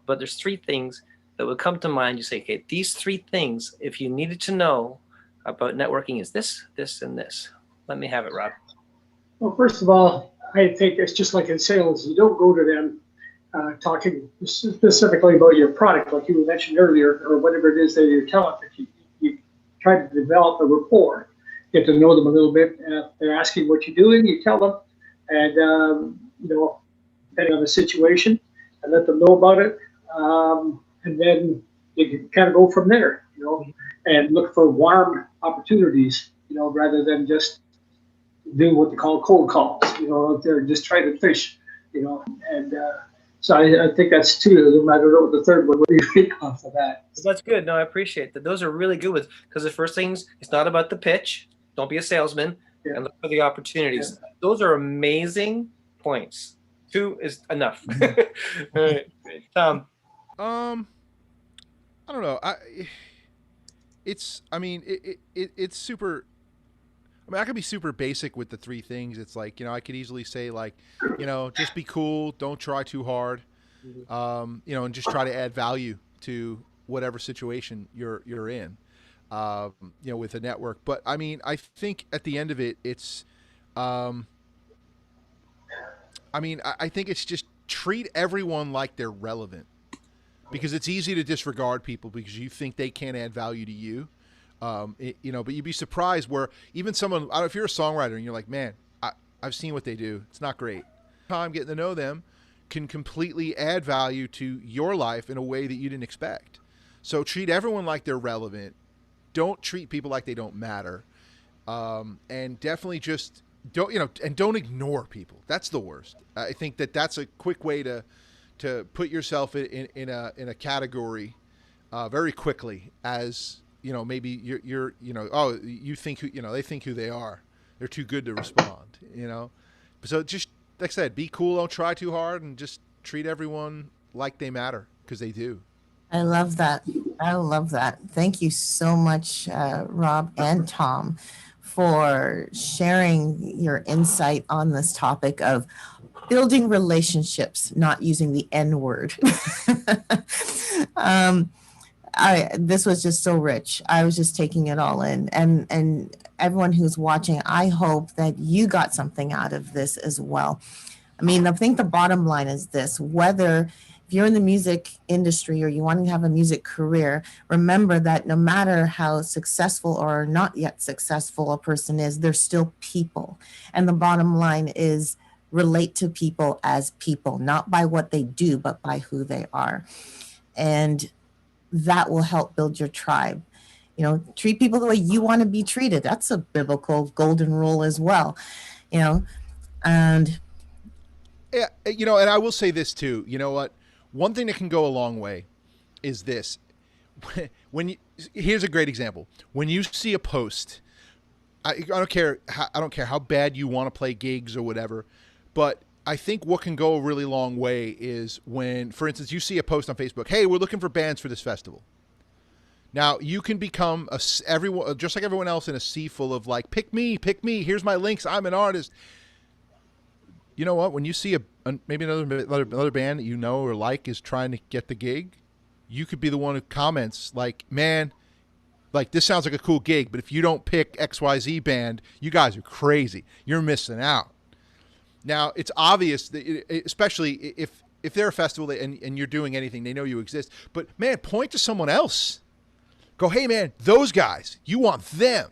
but there's 3 things that would come to mind. You say, okay, these 3 things, if you needed to know about networking, is this, this, and this. Let me have it, Rob. Well, first of all, I think it's just like in sales. You don't go to them talking specifically about your product, like you mentioned earlier, or whatever it is that you're telling. You try to develop a rapport, get to know them a little bit. If they're asking what you're doing, you tell them, and you know, depending on the situation, and let them know about it. And then you can kind of go from there, you know, and look for warm opportunities, you know, rather than just do what they call cold calls, you know, they're just trying to fish, you know. And so I think that's 2 of them. I don't know what the third one, what do you think off of that? That's good. No, I appreciate that. Those are really good ones, because the first things, it's not about the pitch. Don't be a salesman, and look for the opportunities. Yeah. Those are amazing points. 2 is enough. All right, Tom. I don't know. It's super. I mean, I could be super basic with the 3 things. It's like, you know, I could easily say, like, you know, just be cool, don't try too hard, you know, and just try to add value to whatever situation you're in, with a network. But I mean, I think at the end of it, it's, I think it's just treat everyone like they're relevant, because it's easy to disregard people because you think they can't add value to you. But you'd be surprised where even someone, I don't know, if you're a songwriter and you're like, man, I've seen what they do, it's not great. Time getting to know them can completely add value to your life in a way that you didn't expect. So treat everyone like they're relevant. Don't treat people like they don't matter. And definitely just don't ignore people. That's the worst. I think that's a quick way to put yourself in a category very quickly, as maybe you're you think they think who they are. They're too good to respond. So just like I said, be cool. Don't try too hard, and just treat everyone like they matter, because they do. I love that. Thank you so much, Rob and Tom, for sharing your insight on this topic of building relationships, not using the N word. This was just so rich. I was just taking it all in, and everyone who's watching, I hope that you got something out of this as well. I mean, I think the bottom line is this: whether if you're in the music industry or you want to have a music career, remember that no matter how successful or not yet successful a person is, they're still people. And the bottom line is relate to people as people, not by what they do, but by who they are. And that will help build your tribe. Treat people the way you want to be treated. That's a biblical golden rule as well, and yeah, and I will say this too. You know what? One thing that can go a long way is this. Here's a great example. When you see a post, I don't care how bad you want to play gigs or whatever, but I think what can go a really long way is when, for instance, you see a post on Facebook, hey, we're looking for bands for this festival. Now, you can become everyone, just like everyone else, in a sea full of like, pick me, here's my links, I'm an artist. You know what? When you see maybe another band that you know or like is trying to get the gig, you could be the one who comments like, man, like this sounds like a cool gig, but if you don't pick XYZ band, you guys are crazy. You're missing out. Now, it's obvious that, especially if they're a festival and you're doing anything, they know you exist. But man, point to someone else. Go, hey man, those guys, you want them.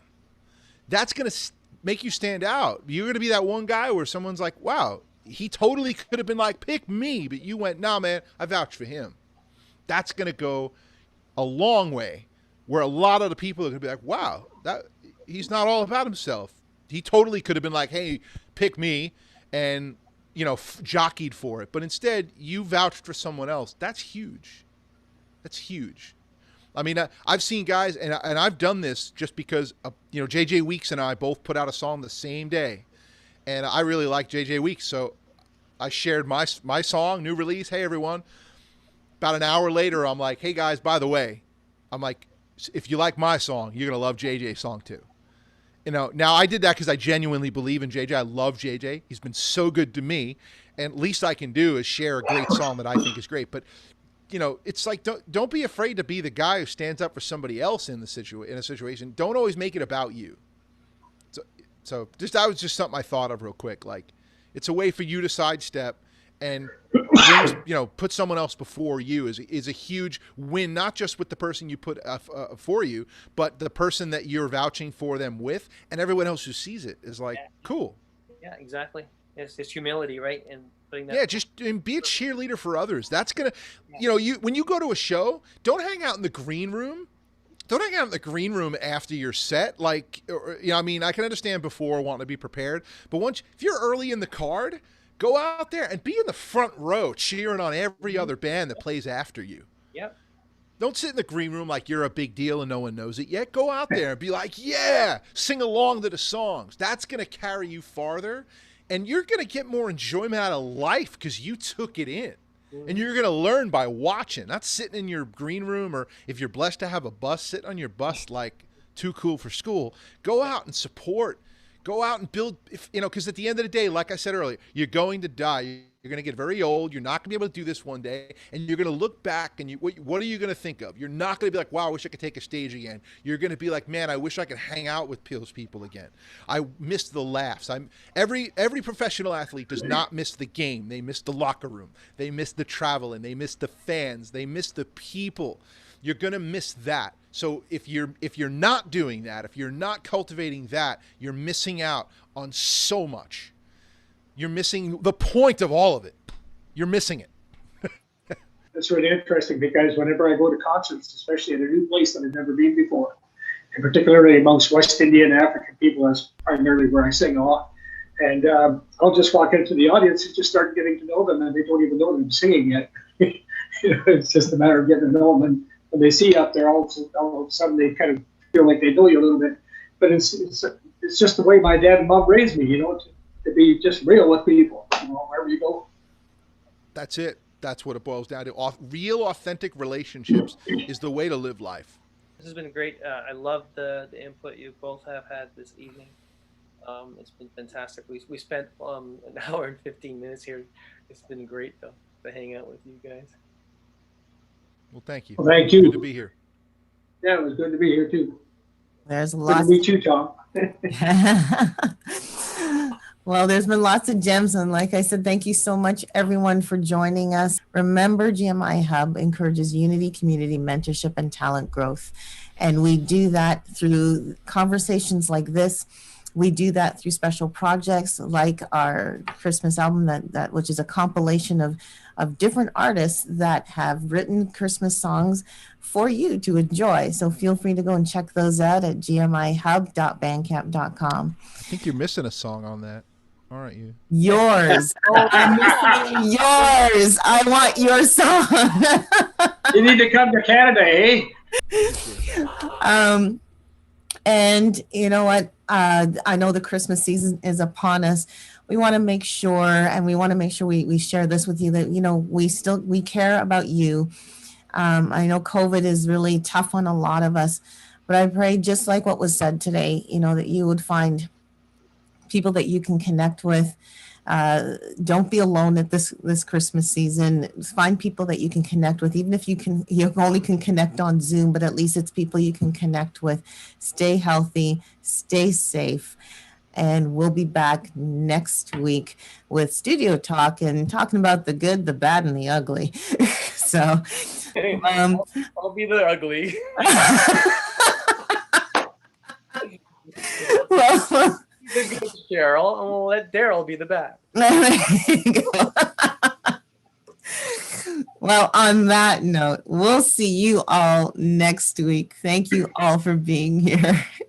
That's going to make you stand out. You're going to be that one guy where someone's like, wow, he totally could have been like, pick me, but you went, nah, man, I vouch for him. That's going to go a long way, where a lot of the people are going to be like, wow, he's not all about himself. He totally could have been like, hey, pick me, and jockeyed for it. But instead, you vouched for someone else. That's huge. I mean, I've seen guys, and I've done this just because, JJ Weeks and I both put out a song the same day. And I really like JJ Weeks, so I shared my song, new release, hey, everyone. About an hour later, I'm like, hey, guys, by the way, I'm like, if you like my song, you're going to love JJ's song too. Now I did that because I genuinely believe in JJ. I love JJ. He's been so good to me. And least I can do is share a great song that I think is great. But, it's like, don't be afraid to be the guy who stands up for somebody else in a situation. Don't always make it about you. So that was just something I thought of real quick. Like, it's a way for you to sidestep and put someone else before you is a huge win, not just with the person you put for you, but the person that you're vouching for them with, and everyone else who sees it is like, cool. Yeah, exactly. It's humility, right? And putting that. Yeah, just be a cheerleader for others. That's gonna, when you go to a show, don't hang out in the green room. Don't hang out in the green room after your set. Like, I can understand before wanting to be prepared, but if you're early in the card, go out there and be in the front row cheering on every other band that plays after you. Yep. Don't sit in the green room like you're a big deal and no one knows it yet. Go out there and be like, yeah, sing along to the songs. That's going to carry you farther, and you're going to get more enjoyment out of life because you took it in. Mm-hmm. And you're going to learn by watching, not sitting in your green room, or if you're blessed to have a bus, sit on your bus like too cool for school. Go out and support Go out and build, because at the end of the day, like I said earlier, you're going to die. You're going to get very old. You're not going to be able to do this one day. And you're going to look back and what are you going to think of? You're not going to be like, wow, I wish I could take a stage again. You're going to be like, man, I wish I could hang out with those people again. I missed the laughs. Every professional athlete does not miss the game. They miss the locker room. They miss the traveling. They miss the fans. They miss the people. You're going to miss that. So if you're not doing that, if you're not cultivating that, you're missing out on so much. You're missing the point of all of it. You're missing it. That's really interesting because whenever I go to concerts, especially at a new place that I've never been before, and particularly amongst West Indian and African people, that's primarily where I sing a lot. And I'll just walk into the audience and just start getting to know them, and they don't even know that I'm singing yet. It's just a matter of getting to know them. And when they see you up there, all of a sudden they kind of feel like they know you a little bit. But it's just the way my dad and mom raised me, to be just real with people, wherever you go. That's it. That's what it boils down to. Real, authentic relationships is the way to live life. This has been great. I love the input you both have had this evening. It's been fantastic. We spent an hour and 15 minutes here. It's been great to hang out with you guys. Well, thank you. Well, thank you. Good to be here. Yeah, it was good to be here too. There's Good lots. to meet you, Tom. Well, there's been lots of gems. And like I said, thank you so much, everyone, for joining us. Remember, GMIHub encourages unity, community, mentorship, and talent growth. And we do that through conversations like this. We do that through special projects like our Christmas album, that which is a compilation of different artists that have written Christmas songs for you to enjoy. So feel free to go and check those out at gmihub.bandcamp.com. I think you're missing a song on that. Aren't you? Yours. I'm missing yours. I want your song. You need to come to Canada, eh? And you know what? I know the Christmas season is upon us. We want to make sure, and we want to make sure we share this with you, that, we care about you. I know COVID is really tough on a lot of us, but I pray, just like what was said today, that you would find people that you can connect with. Don't be alone at this Christmas season. Find people that you can connect with, even if you only can connect on Zoom, but at least it's people you can connect with. Stay healthy, stay safe, and we'll be back next week with Studio Talk and talking about the good, the bad, and the ugly. So I'll be the ugly. Well, The good Cheryl, and we'll let Daryl be the bad. there you go. Well, on that note, we'll see you all next week. Thank you all for being here.